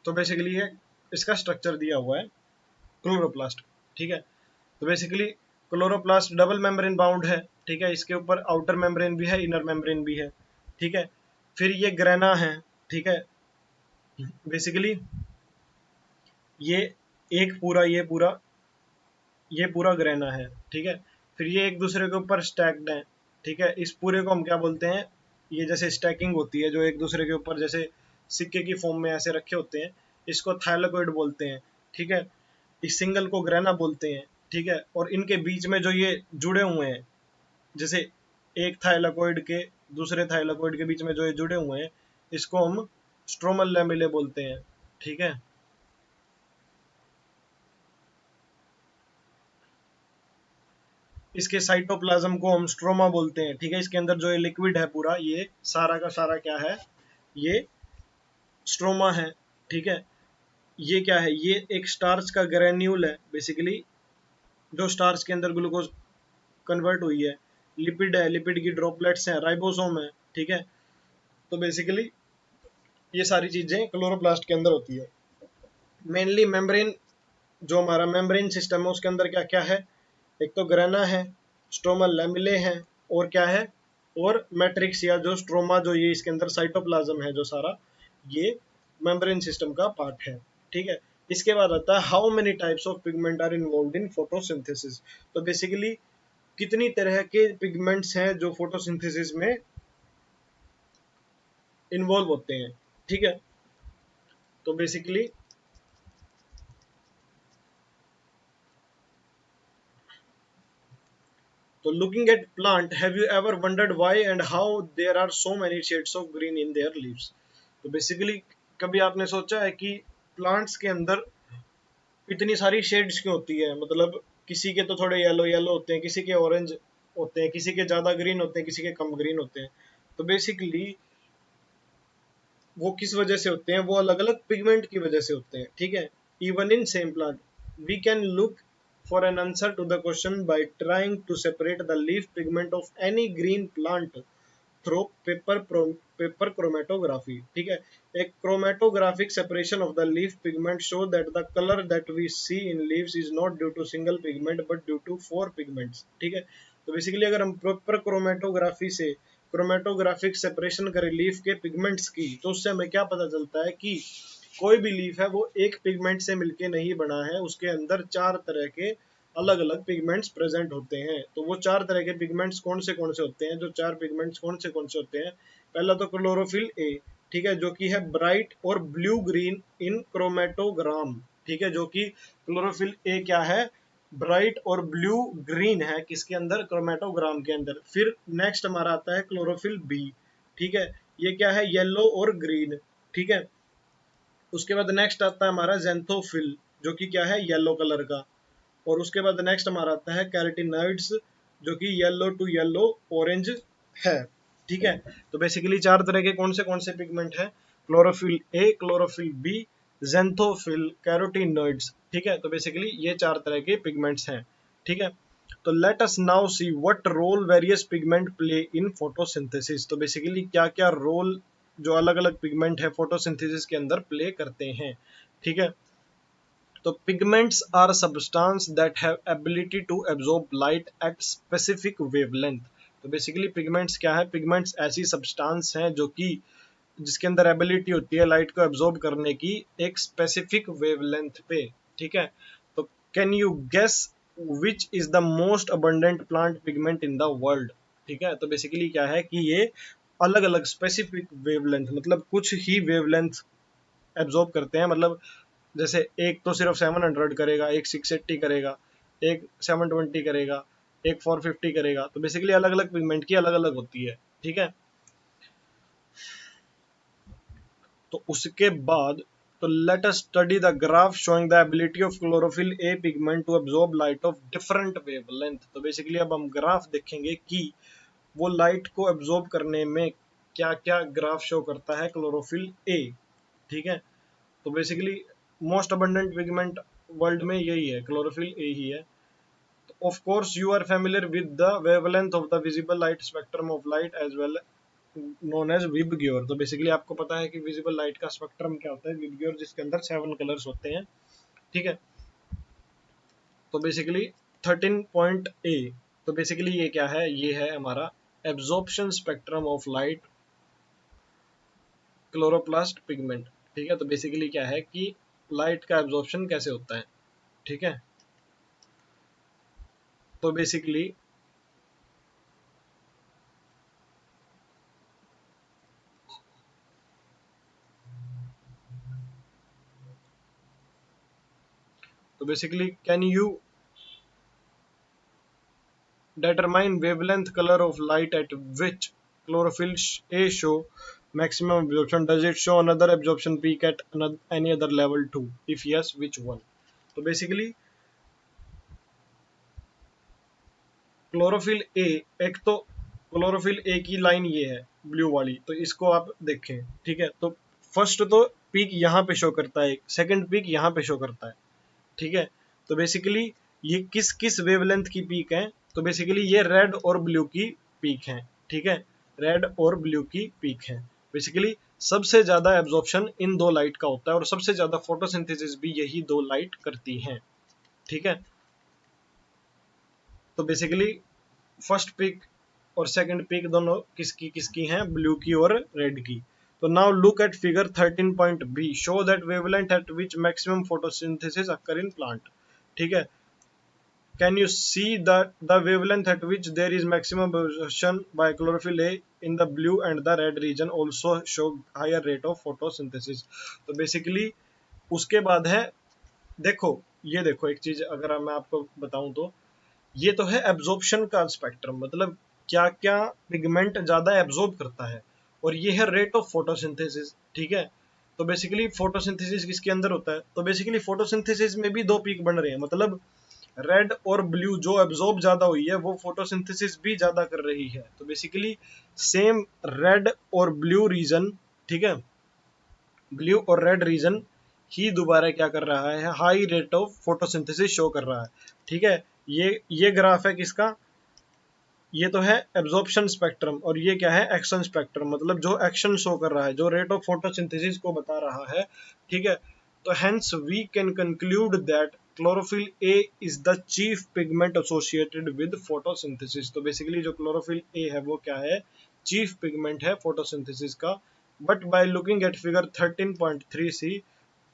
तो बेसिकली ये इसका स्ट्रक्चर दिया हुआ है क्लोरोप्लास्ट, ठीक है। तो basically chloroplast double membrane bound है, ठीक है, इसके ऊपर आउटर मेम्ब्रेन भी है, इनर मेम्ब्रेन भी है, ठीक है। फिर ये ग्रेना है, ठीक है। बेसिकली ये एक पूरा ये पूरा ग्रेना है, ठीक है। फिर ये एक दूसरे के ऊपर स्टैक्ड है, ठीक है। इस पूरे को हम क्या बोलते हैं? ये जैसे स्टैकिंग होती है जो एक दूसरे के ऊपर जैसे सिक्के की फॉर्म में ऐसे रखे होते हैं, इसको थाइलाकोइड बोलते हैं, ठीक है। इस सिंगल को ग्रेना बोलते हैं, ठीक है। और इनके बीच में जो ये जुड़े हुए हैं, जैसे एक थाइलाकोइड के दूसरे थाइलाकोइड के बीच में जो ये जुड़े हुए हैं, इसको हम स्ट्रोमल लैमेले बोलते हैं, ठीक है। इसके साइटोप्लाज्म को हम स्ट्रोमा बोलते हैं, ठीक है। इसके अंदर जो ये लिक्विड है पूरा, ये सारा का सारा क्या है? ये स्ट्रोमा है, ठीक है। ये क्या है? ये एक स्टार्च का ग्रेन्यूल है बेसिकली, जो स्टार्च के अंदर ग्लूकोज कन्वर्ट हुई है। लिपिड है, लिपिड की ड्रॉपलेट्स हैं, राइबोसोम है, ठीक है। तो बेसिकली ये सारी चीजें क्लोरोप्लास्ट के अंदर होती है। मेनली मेम्ब्रेन, जो हमारा मेम्ब्रेन सिस्टम है उसके अंदर क्या क्या है? एक तो ग्रेना है, स्ट्रोमल लैमिले हैं, और क्या है? और मैट्रिक्स या जो स्ट्रोमा, जो ये इसके अंदर साइटोप्लाज्म है जो सारा, ये मेम्ब्रेन सिस्टम का पार्ट है, ठीक है। इसके बाद आता है how many types of pigment are involve in photosynthesis. तो बेसिकली कितनी तरह के पिगमेंट्स हैं जो फोटोसिंथेसिस में इन्वॉल्व होते हैं, ठीक है। तो बेसिकली तो looking at plant, have you ever wondered why and how there are so many shades of green in their leaves? तो बेसिकली कभी आपने सोचा है कि प्लांट्स के अंदर इतनी सारी शेड्स क्यों होती है? मतलब किसी के तो थोड़े येलो येलो होते हैं, किसी के ऑरेंज होते हैं, किसी के ज्यादा ग्रीन होते हैं, किसी के कम ग्रीन होते हैं। तो बेसिकली वो किस वजह से होते हैं? वो अलग अलग पिगमेंट की वजह से होते हैं, ठीक है। Even in same plant we can look for an answer to the question by trying to separate the leaf pigment of any green plant through paper chromatography, ठीक है। एक chromatographic separation of the leaf pigment show that the color that we see in leaves is not due to single pigment but due to four pigments, ठीक है। तो basically अगर हम proper chromatography से chromatographic separation करें leaf के pigments की, तो उससे हमें क्या पता चलता है कि कोई भी लीफ है वो एक पिगमेंट से मिलके नहीं बना है, उसके अंदर चार तरह के अलग अलग पिगमेंट्स प्रेजेंट होते हैं। तो वो चार तरह के पिगमेंट्स कौन से होते हैं? जो चार पिगमेंट्स कौन से होते हैं? पहला तो क्लोरोफिल ए, ठीक है, जो कि है ब्राइट और ब्लू ग्रीन इन क्रोमेटोग्राम, ठीक है। जो कि क्लोरोफिल ए क्या है? ब्राइट और ब्लू ग्रीन है किसके अंदर? क्रोमेटोग्राम के अंदर। फिर नेक्स्ट हमारा आता है क्लोरोफिल बी, ठीक है, ये क्या है? येलो और ग्रीन, ठीक है। उसके बाद नेक्स्ट आता है हमारा जेंथोफिल, जो कि क्या है? येलो कलर का। और उसके बाद नेक्स्ट हमारा आता है कैरोटिनॉइड्स, जो कि येलो टू येलो ऑरेंज है। ठीक है, तो बेसिकली चार तरह के कौन से पिगमेंट है? क्लोरोफिल ए, क्लोरोफिल बी, जेंथोफिल, कैरोटीनॉइड्स। ठीक है, तो बेसिकली ये चार तरह के पिगमेंट्स हैं। ठीक है, तो let us now see what role various pigment play in photosynthesis. तो बेसिकली क्या क्या रोल जो अलग अलग पिगमेंट है फोटोसिंथेसिस के अंदर प्ले करते हैं। ठीक है, तो pigments are substance that have ability to absorb light at specific wavelength. तो बेसिकली पिगमेंट्स क्या है? पिगमेंट्स ऐसी सब्सटेंस हैं जो कि जिसके अंदर एबिलिटी होती है लाइट को एब्जॉर्ब करने की एक स्पेसिफिक वेवलेंथ पे। ठीक है, तो can you guess which is the most abundant plant pigment in the world? ठीक है, तो बेसिकली क्या है कि ये अलग अलग स्पेसिफिक वेवलेंथ मतलब कुछ ही वेवलेंथ एब्जॉर्ब करते हैं। मतलब जैसे एक तो सिर्फ 700 करेगा, एक 680 करेगा, एक 720 करेगा, एक 450 करेगा। तो बेसिकली अलग अलग पिगमेंट की अलग अलग होती है। ठीक है, तो उसके बाद तो let us study the graph showing the ability of chlorophyll a pigment to absorb light of different wavelength. तो बेसिकली अब हम ग्राफ देखेंगे कि वो लाइट को एब्जॉर्ब करने में क्या क्या ग्राफ शो करता है क्लोरोफिल ए। ठीक है, तो basically most abundant pigment world में यही है, क्लोरोफिल ए ही है। Of course you are familiar with the wavelength of the visible light spectrum of light as well known as VIBGYOR. तो बेसिकली आपको पता है कि विजिबल लाइट का स्पेक्ट्रम क्या होता है, विबग्योर, जिसके अंदर 7 कलर्स होते हैं। ठीक है, तो बेसिकली 13 पॉइंट ए। तो बेसिकली ये क्या है? ये है हमारा absorption spectrum of light chloroplast pigment. ठीक है, तो बेसिकली क्या है कि लाइट का एब्जॉर्प्शन कैसे होता है। ठीक है, तो basically can you determine wavelength color of light at which chlorophyll A show maximum absorption? Does it show another absorption peak at any other level too? If yes, which one? तो basically chlorophyll A, एक तो chlorophyll A की line ये है blue वाली, तो इसको आप देखें। ठीक है, तो फर्स्ट तो पीक यहाँ पे शो करता है, सेकंड पीक यहाँ पे शो करता है। ठीक है, तो बेसिकली ये किस किस वेवलेंथ की पीक है? तो बेसिकली ये रेड और ब्लू की पीक है। ठीक है, रेड और ब्लू की पीक है। बेसिकली सबसे ज्यादा एब्जॉर्प्शन इन दो लाइट का होता है और सबसे ज्यादा फोटोसिंथेसिस भी यही दो लाइट करती हैं। ठीक है, तो बेसिकली फर्स्ट पीक और सेकंड पीक दोनों किसकी किसकी हैं? ब्लू की और रेड की। तो now look at figure 13 point b, show that wavelength at which maximum photosynthesis occur in plant. ठीक है, can you see that the wavelength at which there is maximum absorption by chlorophyll A in the blue and the red region also show higher rate of photosynthesis? तो basically उसके बाद है, देखो ये देखो एक चीज अगर मैं आपको बताऊं तो ये तो है एब्जॉर्प्शन का स्पेक्ट्रम, मतलब क्या क्या पिगमेंट ज्यादा एब्जॉर्ब करता है, और ये है रेट ऑफ फोटोसिंथेसिस। ठीक है, तो बेसिकली फोटोसिंथेसिस किसके अंदर होता है? तो बेसिकली फोटोसिंथेसिस में भी दो पीक बन रहे हैं, मतलब रेड और ब्लू जो एब्जॉर्ब ज्यादा हुई है वो फोटोसिंथेसिस भी ज्यादा कर रही है। तो बेसिकली सेम रेड और ब्लू रीजन, ठीक है, ब्लू और रेड रीजन ही दोबारा क्या कर रहा है? High rate of photosynthesis show कर रहा है। ठीक है, ये ग्राफ है किसका? ये तो है एब्जॉर्प्शन स्पेक्ट्रम, और ये क्या है? एक्शन स्पेक्ट्रम, मतलब जो एक्शन शो कर रहा है, जो रेट ऑफ फोटोसिंथेसिस को बता रहा है। ठीक है, तो hence we can conclude that chlorophyll a is the chief pigment associated with photosynthesis. तो बेसिकली जो क्लोरोफिल ए है वो क्या है? चीफ पिगमेंट है फोटोसिंथेसिस का। But by looking at figure 13.3 c,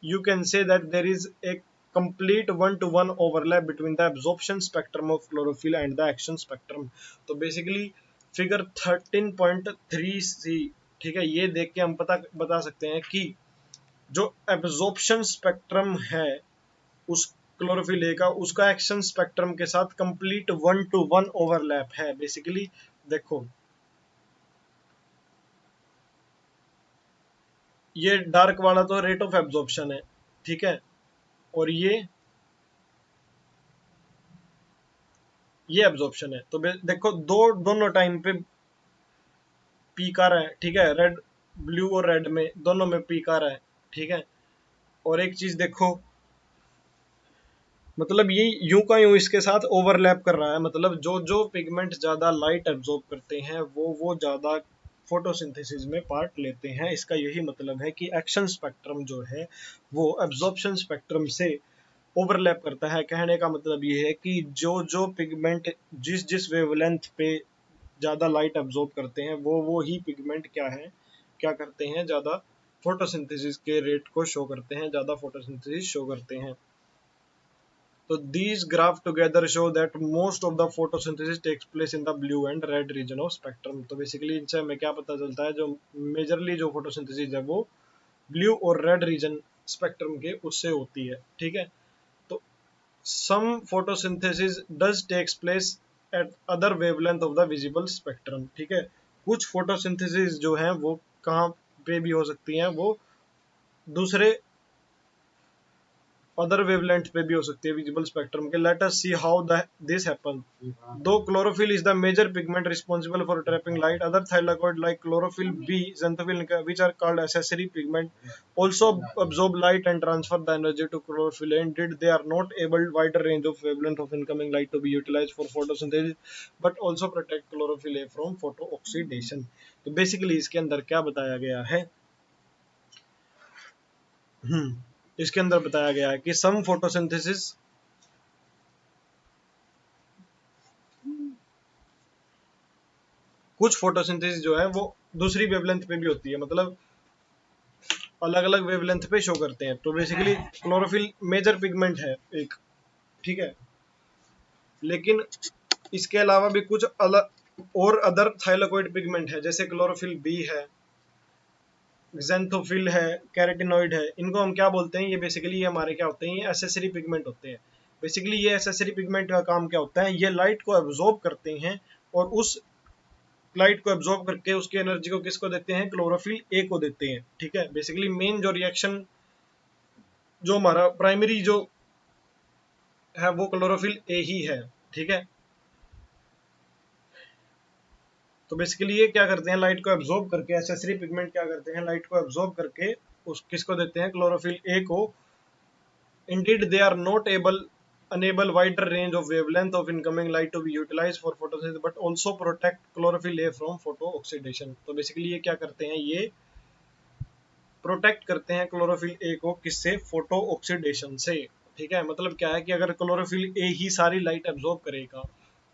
you can say that there is a complete one-to-one overlap between the absorption spectrum of chlorophyll and the action spectrum। तो basically figure 13.3 सी, ठीक है, ये देख के हम बता सकते हैं कि जो एब्जॉर्प्शन स्पेक्ट्रम है उस क्लोरोफिल ए का, उसका एक्शन स्पेक्ट्रम के साथ complete one two one overlap है। बेसिकली देखो ये डार्क वाला तो रेट ऑफ एब्जॉर्प्शन है। ठीक है, और ये एब्जॉर्प्शन है। तो देखो दोनों टाइम पे पीक आ रहा है, ठीक है, रेड ब्लू और रेड में दोनों में पीक आ रहा है, ठीक है। और एक चीज देखो, मतलब ये यूं का यूं इसके साथ ओवरलैप कर रहा है, मतलब जो जो पिगमेंट ज्यादा लाइट एब्जॉर्ब करते हैं वो ज्यादा फोटोसिंथेसिस में पार्ट लेते हैं। इसका यही मतलब है कि एक्शन स्पेक्ट्रम जो है वो एब्जॉर्प्शन स्पेक्ट्रम से ओवरलैप करता है। कहने का मतलब ये है कि जो जो पिगमेंट जिस जिस वेवलेंथ पे ज़्यादा लाइट एब्जॉर्ब करते हैं वो ही पिगमेंट क्या है, क्या करते हैं, ज़्यादा फोटोसिंथेसिस के रेट को शो करते हैं, ज़्यादा फोटोसिंथेसिस शो करते हैं। तो these graph together show that most of the photosynthesis takes place in the blue and red region of spectrum। तो बेसिकली इनसे हमें क्या पता चलता है, जो मेजरली जो फोटोसिंथेसिस है वो ब्लू और रेड रीजन स्पेक्ट्रम के उससे होती है, ठीक है। तो some photosynthesis does takes place at other wavelength of the visible spectrum, ठीक है। कुछ फोटोसिंथेसिस जो है वो कहाँ पे भी हो सकती हैं, वो दूसरे अदर वेवलेंथ पे भी हो सकती है विजिबल स्पेक्ट्रम के। Let us see how this happen. Though chlorophyll is the major pigment responsible for trapping light, other thylakoid like chlorophyll B, xanthophyll which are called accessory pigment also absorb light and transfer the energy to chlorophyll, and did they are not able wider range of wavelength of incoming light to be utilized for photosynthesis but also protect chlorophyll A from photo oxidation। तो basically इसके अंदर क्या बताया गया है, इसके अंदर बताया गया है कि सम फोटोसिंथेसिस कुछ फोटोसिंथेसिस जो है वो दूसरी वेवलेंथ पे भी होती है, मतलब अलग अलग वेवलेंथ पे शो करते हैं। तो बेसिकली क्लोरोफिल मेजर पिगमेंट है एक, ठीक है, लेकिन इसके अलावा भी कुछ अलग और अदर थाइलाकोइड पिगमेंट है, जैसे क्लोरोफिल बी है, xanthophyll है, कैरेटिनॉइड है। इनको हम क्या बोलते हैं, ये बेसिकली ये हमारे क्या होते हैं, ये एसेसरी पिगमेंट होते हैं। बेसिकली ये एसेसरी पिगमेंट का काम क्या होता है, ये लाइट को एब्जॉर्ब करते हैं और उस लाइट को एब्जॉर्ब करके उसकी एनर्जी को किसको देते हैं, क्लोरोफिल ए को देते हैं, ठीक है। बेसिकली मेन जो रिएक्शन जो हमारा प्राइमरी जो है वो क्लोरोफिल ए ही है, ठीक है। तो बेसिकली ये क्या करते हैं, लाइट को एब्जॉर्ब करके, एसेसरी पिगमेंट क्या करते हैं, लाइट को एब्जॉर्ब करके उस किसको देते हैं, क्लोरोफिल ए को। Indeed they are not able enable wider range of wavelength of incoming light to be utilized for photosynthesis but also protect chlorophyll A from photo oxidation। तो बेसिकली ये क्या करते हैं, ये प्रोटेक्ट करते हैं क्लोरोफिल ए को, किससे, फोटो ऑक्सीडेशन से, ठीक है। मतलब क्या है कि अगर क्लोरोफिल ए ही सारी लाइट एब्जॉर्ब करेगा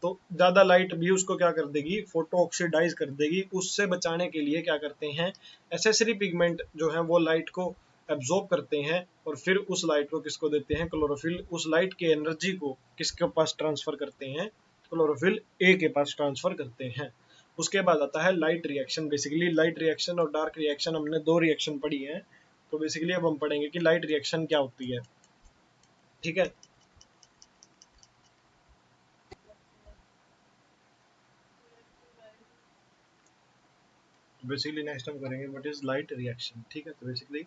तो ज्यादा लाइट भी उसको क्या कर देगी, फोटो ऑक्सीडाइज कर देगी। उससे बचाने के लिए क्या करते हैं, एसेसरी पिगमेंट जो है वो लाइट को एब्जॉर्ब करते हैं और फिर उस लाइट को किसको देते हैं, क्लोरोफिल, उस लाइट की एनर्जी को किसके पास ट्रांसफर करते हैं, क्लोरोफिल ए के पास ट्रांसफर करते हैं। उसके बाद आता है light reaction. Basically light reaction और डार्क रिएक्शन, हमने दो रिएक्शन पढ़ी है, तो बेसिकली अब हम पढ़ेंगे कि लाइट रिएक्शन क्या होती है, ठीक है। बेसिकली नेक्स्ट हम करेंगे व्हाट इज लाइट रिएक्शन, ठीक है। तो बेसिकली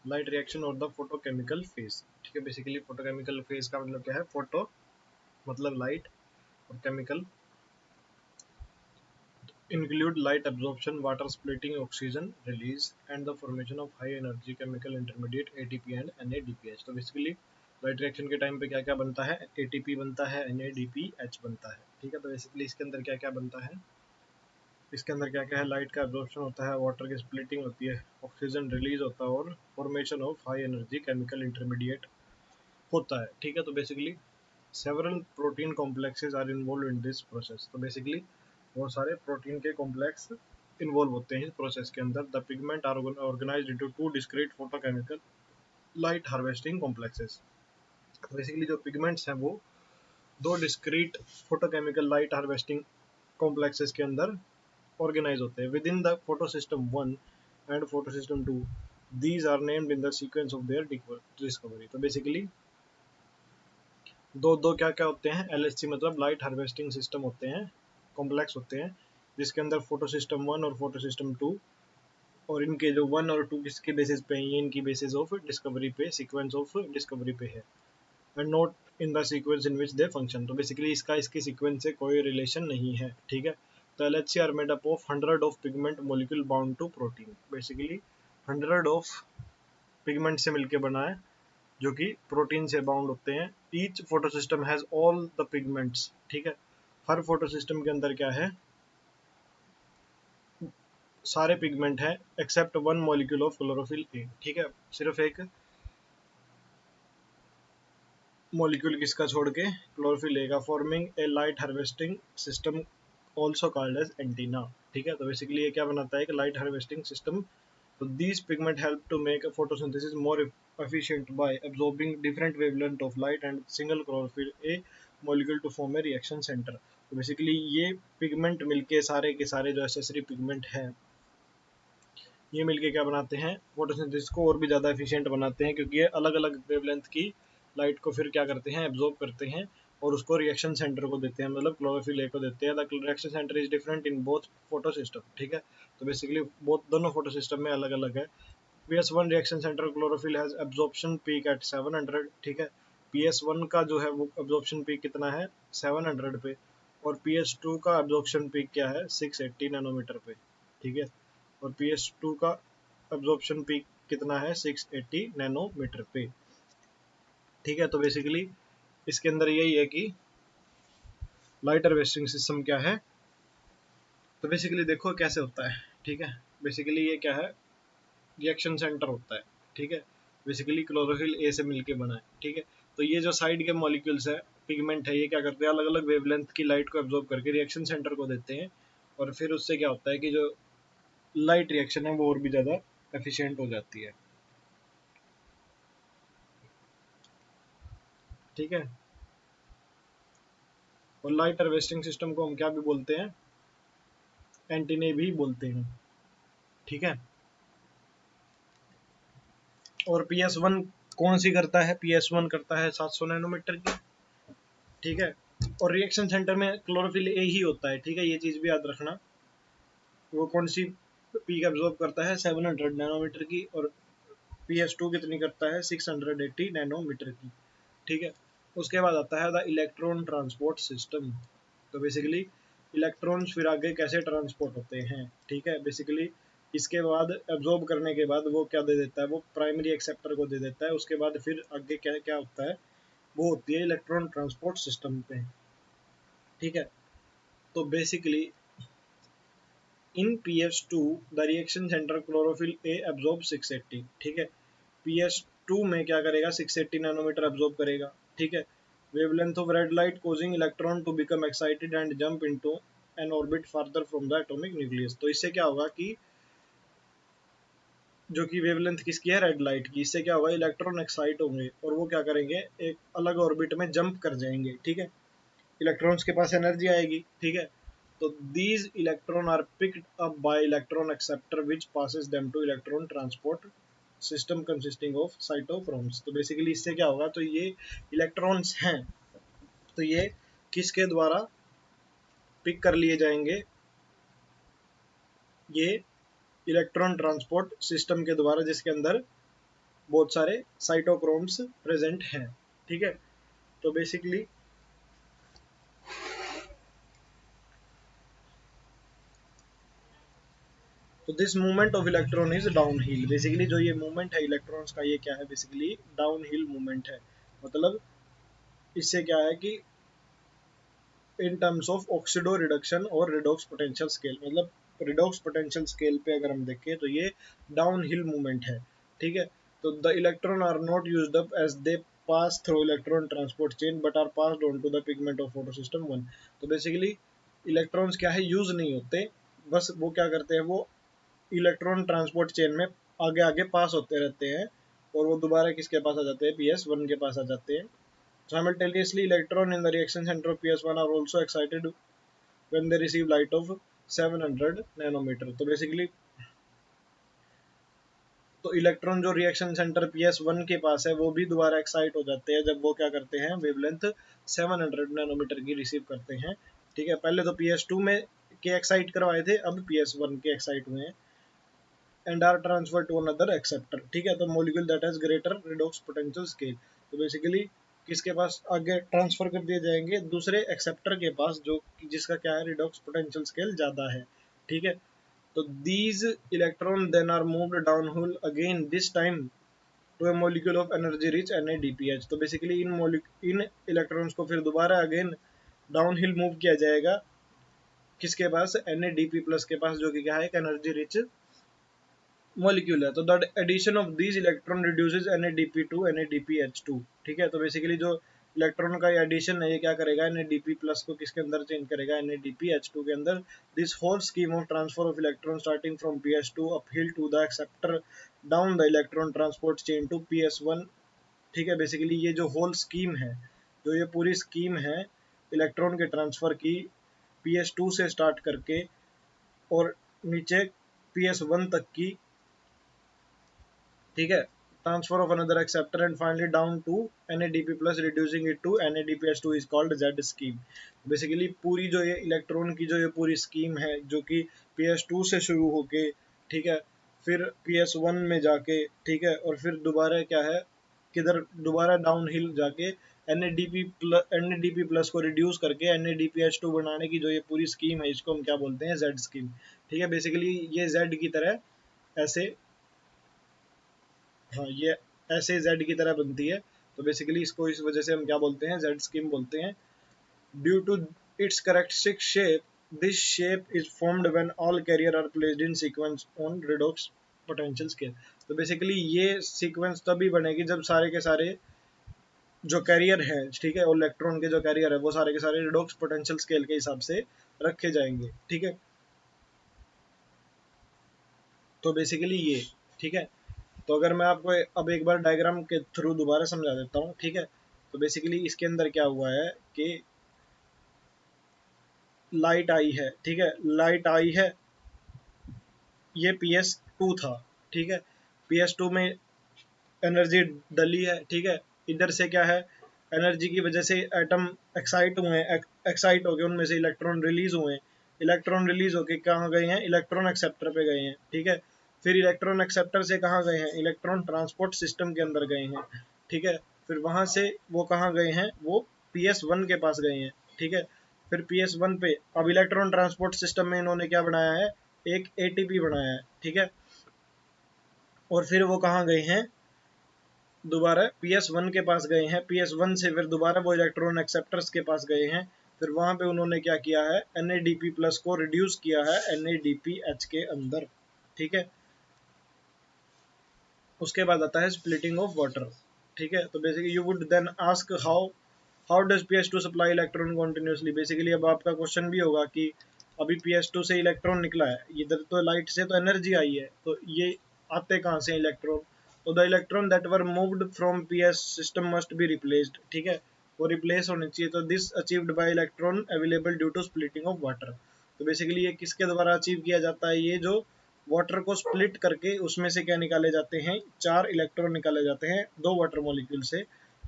लाइट रिएक्शन और द फोटोकेमिकल फेज, ठीक है। बेसिकली फोटोकेमिकल फेज का मतलब क्या है, फोटो मतलब लाइट और chemical include light absorption, water splitting, oxygen release, and the formation of high energy chemical intermediate ATP and NADPH। तो बेसिकली लाइट रिएक्शन के टाइम पे क्या क्या बनता है, ATP बनता है, NADPH बनता है, ठीक है। तो बेसिकली इसके अंदर क्या क्या बनता है, इसके अंदर क्या क्या है, लाइट का एब्जॉर्प्शन होता है, वाटर की स्प्लिटिंग होती है, ऑक्सीजन रिलीज होता है और formation of high energy chemical intermediate होता है, ठीक है। तो basically several protein complexes are involve in this process. तो बेसिकली बहुत सारे प्रोटीन के कॉम्प्लेक्स इन्वॉल्व होते हैं इस प्रोसेस के अंदर। The pigment are organized into two discrete photochemical light harvesting complexes. Basically जो पिगमेंट्स हैं वो दो discrete photochemical light harvesting complexes के अंदर ऑर्गेनाइज होते हैं within the photo system 1 and photo system 2। These are named in the sequence of their discovery. तो basically दो दो क्या क्या होते हैं, LHC मतलब लाइट हार्वेस्टिंग सिस्टम होते हैं, कॉम्प्लेक्स होते हैं, जिसके अंदर फोटो सिस्टम 1 और फोटो सिस्टम 2, और इनके जो 1 और 2 किसके बेसिस पे हैं, ये इनकी बेसिस ऑफ डिस्कवरी पे, सीक्वेंस ऑफ डिस्कवरी पे है, and not in the sequence in which they function. तो बेसिकली इसका इसके सीक्वेंस से कोई रिलेशन नहीं है, ठीक है। The LHC are made up of 100 of pigment molecule bound to protein. Basically 100 of pigment से मिलके बना है जो कि प्रोटीन से बाउंड होते हैं. Each photosystem has all the pigments. ठीक है, हर फोटोसिस्टम के अंदर क्या है, सारे पिगमेंट हैं except one molecule of chlorophyll A. ठीक है, सिर्फ एक मॉलिक्यूल किसका छोड़ के, क्लोरोफिल ए का, forming a light harvesting system also called as antenna. ठीक है, तो बेसिकली ये क्या बनाता है, एक लाइट हार्वेस्टिंग सिस्टम. तो these pigment help to make a photosynthesis more efficient by absorbing different wavelength of light and single chlorophyll A molecule to form a reaction center. तो बेसिकली ये पिगमेंट मिलके सारे के सारे जो एसेसरी पिगमेंट हैं ये मिलके क्या बनाते हैं, फोटोसिंथेसिस को और भी ज़्यादा एफिशिएंट बनाते हैं, क्योंकि ये अलग अलग वेवलेंथ की लाइट को फिर क्या करते हैं, एब्जॉर्ब करते हैं और उसको रिएक्शन सेंटर को देते हैं, मतलब क्लोरोफिल ए को देते हैं. The reaction centre is different in both photo system. ठीक है, तो बेसिकली दोनों फोटो सिस्टम में अलग अलग है. PS1 reaction centre chlorophyll has absorption peak at 700. ठीक है, PS1 का जो है वो एब्जॉर्प्शन पीक कितना है, 700 पे, और PS2 का एब्जॉर्प्शन पीक क्या है, 680 नैनोमीटर पे. ठीक है, और PS2 का एब्जॉर्प्शन पीक कितना है, 680 नैनोमीटर पे. ठीक है, तो बेसिकली इसके अंदर यही है कि लाइट हार्वेस्टिंग सिस्टम क्या है. तो बेसिकली देखो कैसे होता है. ठीक है, बेसिकली ये क्या है, रिएक्शन सेंटर होता है. ठीक है, बेसिकली क्लोरोफिल ए से मिलके बना है. ठीक है, तो ये जो साइड के मॉलिक्यूल्स है, पिगमेंट है, ये क्या करते हैं, अलग अलग वेवलेंथ की लाइट को एब्जॉर्ब करके रिएक्शन सेंटर को देते हैं, और फिर उससे क्या होता है कि जो लाइट रिएक्शन है वो और भी ज़्यादा एफिशिएंट हो जाती है. ठीक है, और लाइट हार्वेस्टिंग सिस्टम को हम क्या भी बोलते हैं, एंटीने भी बोलते हैं. ठीक है, और PS1 कौन सी करता है, PS1 करता है 700 नैनोमीटर की. ठीक है, और रिएक्शन सेंटर में क्लोरोफिल ए ही होता है. ठीक है, ये चीज़ भी याद रखना. वो कौन सी पीक एब्जॉर्ब करता है, 700 नैनोमीटर की, और PS2 कितनी करता है, 680 नैनोमीटर की. ठीक है, उसके बाद आता है द इलेक्ट्रॉन ट्रांसपोर्ट सिस्टम. तो बेसिकली इलेक्ट्रॉन्स फिर आगे कैसे ट्रांसपोर्ट होते हैं. ठीक है, बेसिकली इसके बाद एब्जॉर्ब करने के बाद वो क्या दे देता है, वो प्राइमरी एक्सेप्टर को दे देता है. उसके बाद फिर आगे क्या क्या होता है, वो होती है इलेक्ट्रॉन ट्रांसपोर्ट सिस्टम पे. ठीक है, तो basically in PS2 the reaction centre chlorophyll A absorb 680. ठीक है, PS2 में क्या करेगा, 680 नैनोमीटर एब्जॉर्ब करेगा. ठीक है, wavelength of red light causing electron to become excited and jump into an orbit further from the atomic nucleus. तो इससे क्या होगा कि जो कि वेवलेंथ किसकी है, रेड लाइट की, इससे क्या होगा, इलेक्ट्रॉन एक्साइट होंगे और वो क्या करेंगे, एक अलग ऑर्बिट में जंप कर जाएंगे. ठीक है, इलेक्ट्रॉन्स के पास एनर्जी आएगी. ठीक है, तो these electron are picked up by electron acceptor which passes them to electron transport system consisting of cytochromes. तो बेसिकली इससे क्या होगा, तो ये इलेक्ट्रॉन्स हैं, तो ये किसके द्वारा पिक कर लिए जाएंगे, ये इलेक्ट्रॉन ट्रांसपोर्ट सिस्टम के द्वारा, जिसके अंदर बहुत सारे साइटोक्रोम्स प्रेजेंट हैं. ठीक है, तो बेसिकली तो this movement of electron is down hill. Basically जो ये मूवमेंट है इलेक्ट्रॉन्स का, ये क्या है, बेसिकली डाउन हिल मूवमेंट है. मतलब इससे क्या है कि in terms of oxido reduction और रिडॉक्स पोटेंशियल स्केल, मतलब रिडॉक्स पोटेंशियल स्केल पे अगर हम देखें तो ये डाउन हिल मूवमेंट है. ठीक है, तो the electron are not used up as they pass through electron transport chain but are passed on to the pigment of photosystem 1. तो बेसिकली इलेक्ट्रॉन्स क्या है, यूज नहीं होते, बस वो क्या करते हैं, वो इलेक्ट्रॉन ट्रांसपोर्ट चेन में आगे आगे पास होते रहते हैं और वो दोबारा किसके पास आ जाते हैं, PS1 के पास आ जाते हैं. Simultaneously, electron in the reaction center of PS1 are also excited when they receive light of 700 nanometre. तो बेसिकली तो इलेक्ट्रॉन जो रिएक्शन सेंटर PS1 के पास है वो भी दोबारा एक्साइट हो जाते हैं जब वो क्या करते हैं, वेवलेंथ 700 नैनोमीटर की रिसीव करते हैं. ठीक है, पहले तो PS2 में के एक्साइट करवाए थे, अब PS1 के एक्साइट हुए हैं. And are transferred to another acceptor. ठीक है, तो molecule that has greater redox potential scale. तो basically किसके पास आगे ट्रांसफर कर दिए जाएंगे, दूसरे एक्सेप्टर के पास, जो जिसका क्या है, रिडॉक्स पोटेंशियल स्केल ज़्यादा है, ठीक है। तो these electron then are moved downhill again this time to a molecule of energy rich NaDPH। तो बेसिकली इन इलेक्ट्रॉन्स को फिर दोबारा अगेन डाउनहिल मूव किया जाएगा, किसके पास, NaDP+ के पास, जो कि क्या है, एक एनर्जी रिच मॉलिक्यूल है। तो the addition of these electron reduces NaDP to NaDPH2, ठीक है। तो बेसिकली जो इलेक्ट्रॉन का एडिशन है, ये क्या करेगा, NaDP+ को किसके अंदर चेंज करेगा, NaDPH2 के अंदर। This whole scheme of transfer of electron starting from PS2 uphill to the acceptor down the electron transport chain to PS1, ठीक है। बेसिकली ये जो होल स्कीम है, जो ये पूरी स्कीम है इलेक्ट्रॉन के ट्रांसफर की, PS2 से स्टार्ट करके और नीचे PS1 तक की, ठीक है, transfer of another acceptor and finally down to NaDP+ reducing it to NaDPH2 is called Z scheme. Basically पूरी जो ये इलेक्ट्रॉन की जो ये पूरी स्कीम है, जो कि PS2 से शुरू होके, ठीक है, फिर PS1 में जाके, ठीक है, और फिर दोबारा क्या है, किधर, दोबारा डाउन हिल जाके NaDP+ को रिड्यूस करके NaDPH2 बनाने की जो ये पूरी स्कीम है, इसको हम क्या बोलते हैं, Z स्कीम, ठीक है। बेसिकली ये Z की तरह ऐसे, हाँ, ये ऐसे जेड की तरह बनती है। तो बेसिकली इसको इस वजह से हम क्या बोलते हैं, जेड स्कीम बोलते हैं। Due to its characteristic shape, this shape is formed when all carrier are placed in sequence on redox potential scale. तो बेसिकली ये सीक्वेंस तभी बनेगी जब सारे के सारे जो कैरियर है, ठीक है, और इलेक्ट्रॉन के जो कैरियर है, वो सारे के सारे रिडॉक्स पोटेंशियल स्केल के हिसाब से रखे जाएंगे, ठीक है। तो बेसिकली ये, ठीक है। तो अगर मैं आपको अब एक बार डायग्राम के थ्रू दोबारा समझा देता हूँ, ठीक है। तो बेसिकली इसके अंदर क्या हुआ है कि लाइट आई है, ठीक है, लाइट आई है, ये PS2 था, ठीक है। PS2 में एनर्जी डली है, ठीक है। इधर से क्या है, एनर्जी की वजह से एटम एक्साइट हुए हैं, एक्साइट हो गए, उनमें से इलेक्ट्रॉन रिलीज हुए हैं। इलेक्ट्रॉन रिलीज होके कहाँ गए हैं, इलेक्ट्रॉन एक्सेप्टर पे गए हैं, ठीक है। फिर इलेक्ट्रॉन एक्सेप्टर से कहाँ गए हैं, इलेक्ट्रॉन ट्रांसपोर्ट सिस्टम के अंदर गए हैं, ठीक है। फिर वहां से वो कहाँ गए हैं, वो PS1 के पास गए हैं, ठीक है। फिर PS1 पे अब इलेक्ट्रॉन ट्रांसपोर्ट सिस्टम में इन्होंने क्या बनाया है, एक ATP बनाया है, ठीक है। और फिर वो कहाँ गए हैं, दोबारा PS1 के पास गए हैं, PS1 से फिर दोबारा वो इलेक्ट्रॉन एक्सेप्टर्स के पास गए हैं। फिर वहां पे उन्होंने क्या किया है, NaDP+ को रिड्यूस किया है NaDPH के अंदर, ठीक है। उसके बाद आता है स्प्लिटिंग ऑफ वाटर, ठीक है। तो basically you would then ask how does PS2 supply electron continuously. Basically अब आपका क्वेश्चन भी होगा कि अभी PS2 से इलेक्ट्रॉन निकला है, इधर तो लाइट से तो एनर्जी आई है, तो ये आते कहाँ से इलेक्ट्रॉन। तो the electron that were moved from PS system must be replaced, ठीक है, वो रिप्लेस होनी चाहिए। तो this achieved by electron available due to splitting of water. तो बेसिकली ये किसके द्वारा अचीव किया जाता है, ये जो वाटर को स्प्लिट करके उसमें से क्या निकाले जाते हैं, 4 इलेक्ट्रॉन निकाले जाते हैं 2 वाटर मॉलिक्यूल से,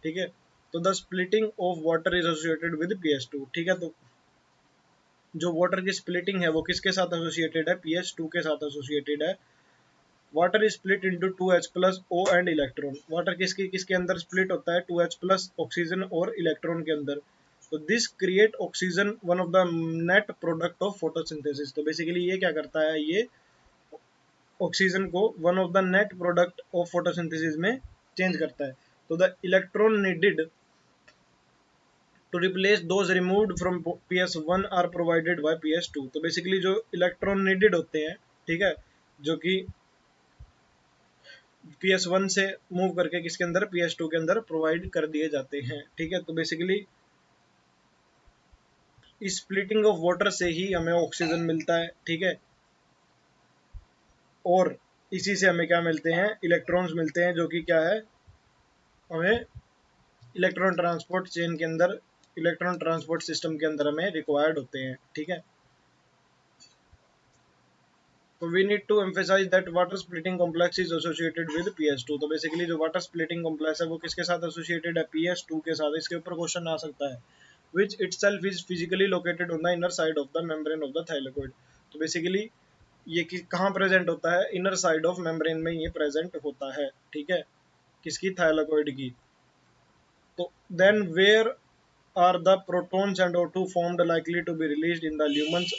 ठीक है। तो the splitting of water is associated with PS2, ठीक है। तो जो वाटर की स्प्लिटिंग है वो किसके साथ एसोसिएटेड है, PS2 के साथ एसोसिएटेड है। Water is split into 2H+ O and electron. Water किसके किसके अंदर स्प्लिट होता है, 2H+ ऑक्सीजन और इलेक्ट्रॉन के अंदर। तो this create oxygen one of the net product of photosynthesis. तो बेसिकली ये क्या करता है, ये ऑक्सीजन को one of the net product of photosynthesis में चेंज करता है। तो the electron needed to replace those removed from PS1 are provided by PS2। तो बेसिकली जो इलेक्ट्रॉन नीडेड होते हैं, ठीक है, जो कि PS1 से मूव करके किसके अंदर, PS2 के अंदर प्रोवाइड कर दिए जाते हैं, ठीक है। तो बेसिकली इस स्प्लिटिंग ऑफ वाटर से ही हमें ऑक्सीजन मिलता है, ठीक है। और इसी से हमें क्या मिलते हैं, इलेक्ट्रॉन्स मिलते हैं, जो कि क्या है, हमें इलेक्ट्रॉन ट्रांसपोर्ट चेन के अंदर, इलेक्ट्रॉन ट्रांसपोर्ट सिस्टम के अंदर हमें रिक्वायर्ड होते हैं, ठीक है। तो we need to emphasize that water splitting complex is associated with PS2। तो बेसिकली जो वाटर स्प्लिटिंग कॉम्प्लेक्स है वो किसके साथ एसोसिएटेड है, PS2 के साथ। इसके ऊपर क्वेश्चन आ सकता है, which itself is physically located on the inner side of the membrane of the thylakoid. तो बेसिकली ये कहाँ प्रेजेंट होता है, इनर साइड ऑफ मेम्ब्रेन में ये प्रेजेंट होता है, ठीक है, किसकी, थाइलाकोइड की। तो then where are the protons and O2 formed likely to be released in the lumens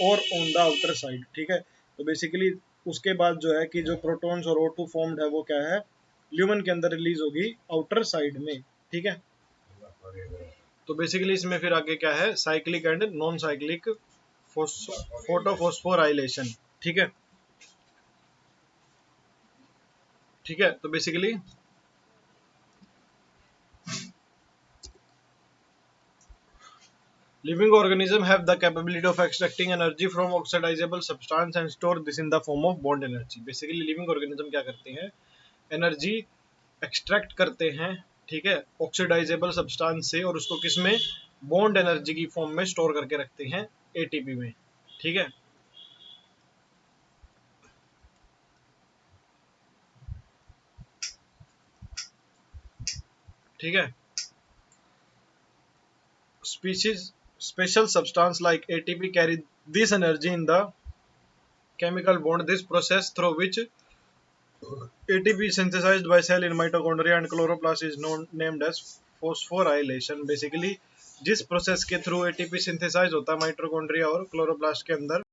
और ऑन द आउटर साइड, ठीक है। तो बेसिकली उसके बाद जो है कि जो प्रोटॉन्स और O2 फॉर्म्ड है वो क्या है, ल्यूमन के अंदर रिलीज होगी आउटर साइड में, ठीक है। तो बेसिकली इसमें फिर आगे क्या है, cyclic and non cyclic photophosphorylation, ठीक है। ठीक है, तो basically living organisms have the capability of extracting energy from oxidizable substance and store this in the form of bond energy। Basically living organism क्या करते हैं, एनर्जी एक्सट्रैक्ट करते हैं, ठीक है, ऑक्सीडाइजेबल सब्सटेंस से, और उसको किस में, बॉन्ड एनर्जी की फॉर्म में स्टोर करके रखते हैं एटीपी में, ठीक है। ठीक है, species special substance like ATP carry this energy in the chemical bond, this process through which ATP is synthesized by cell in mitochondria and chloroplast is known named as phosphorylation। Basically जिस process के through ATP synthesise होता है mitochondria और chloroplast के अंदर,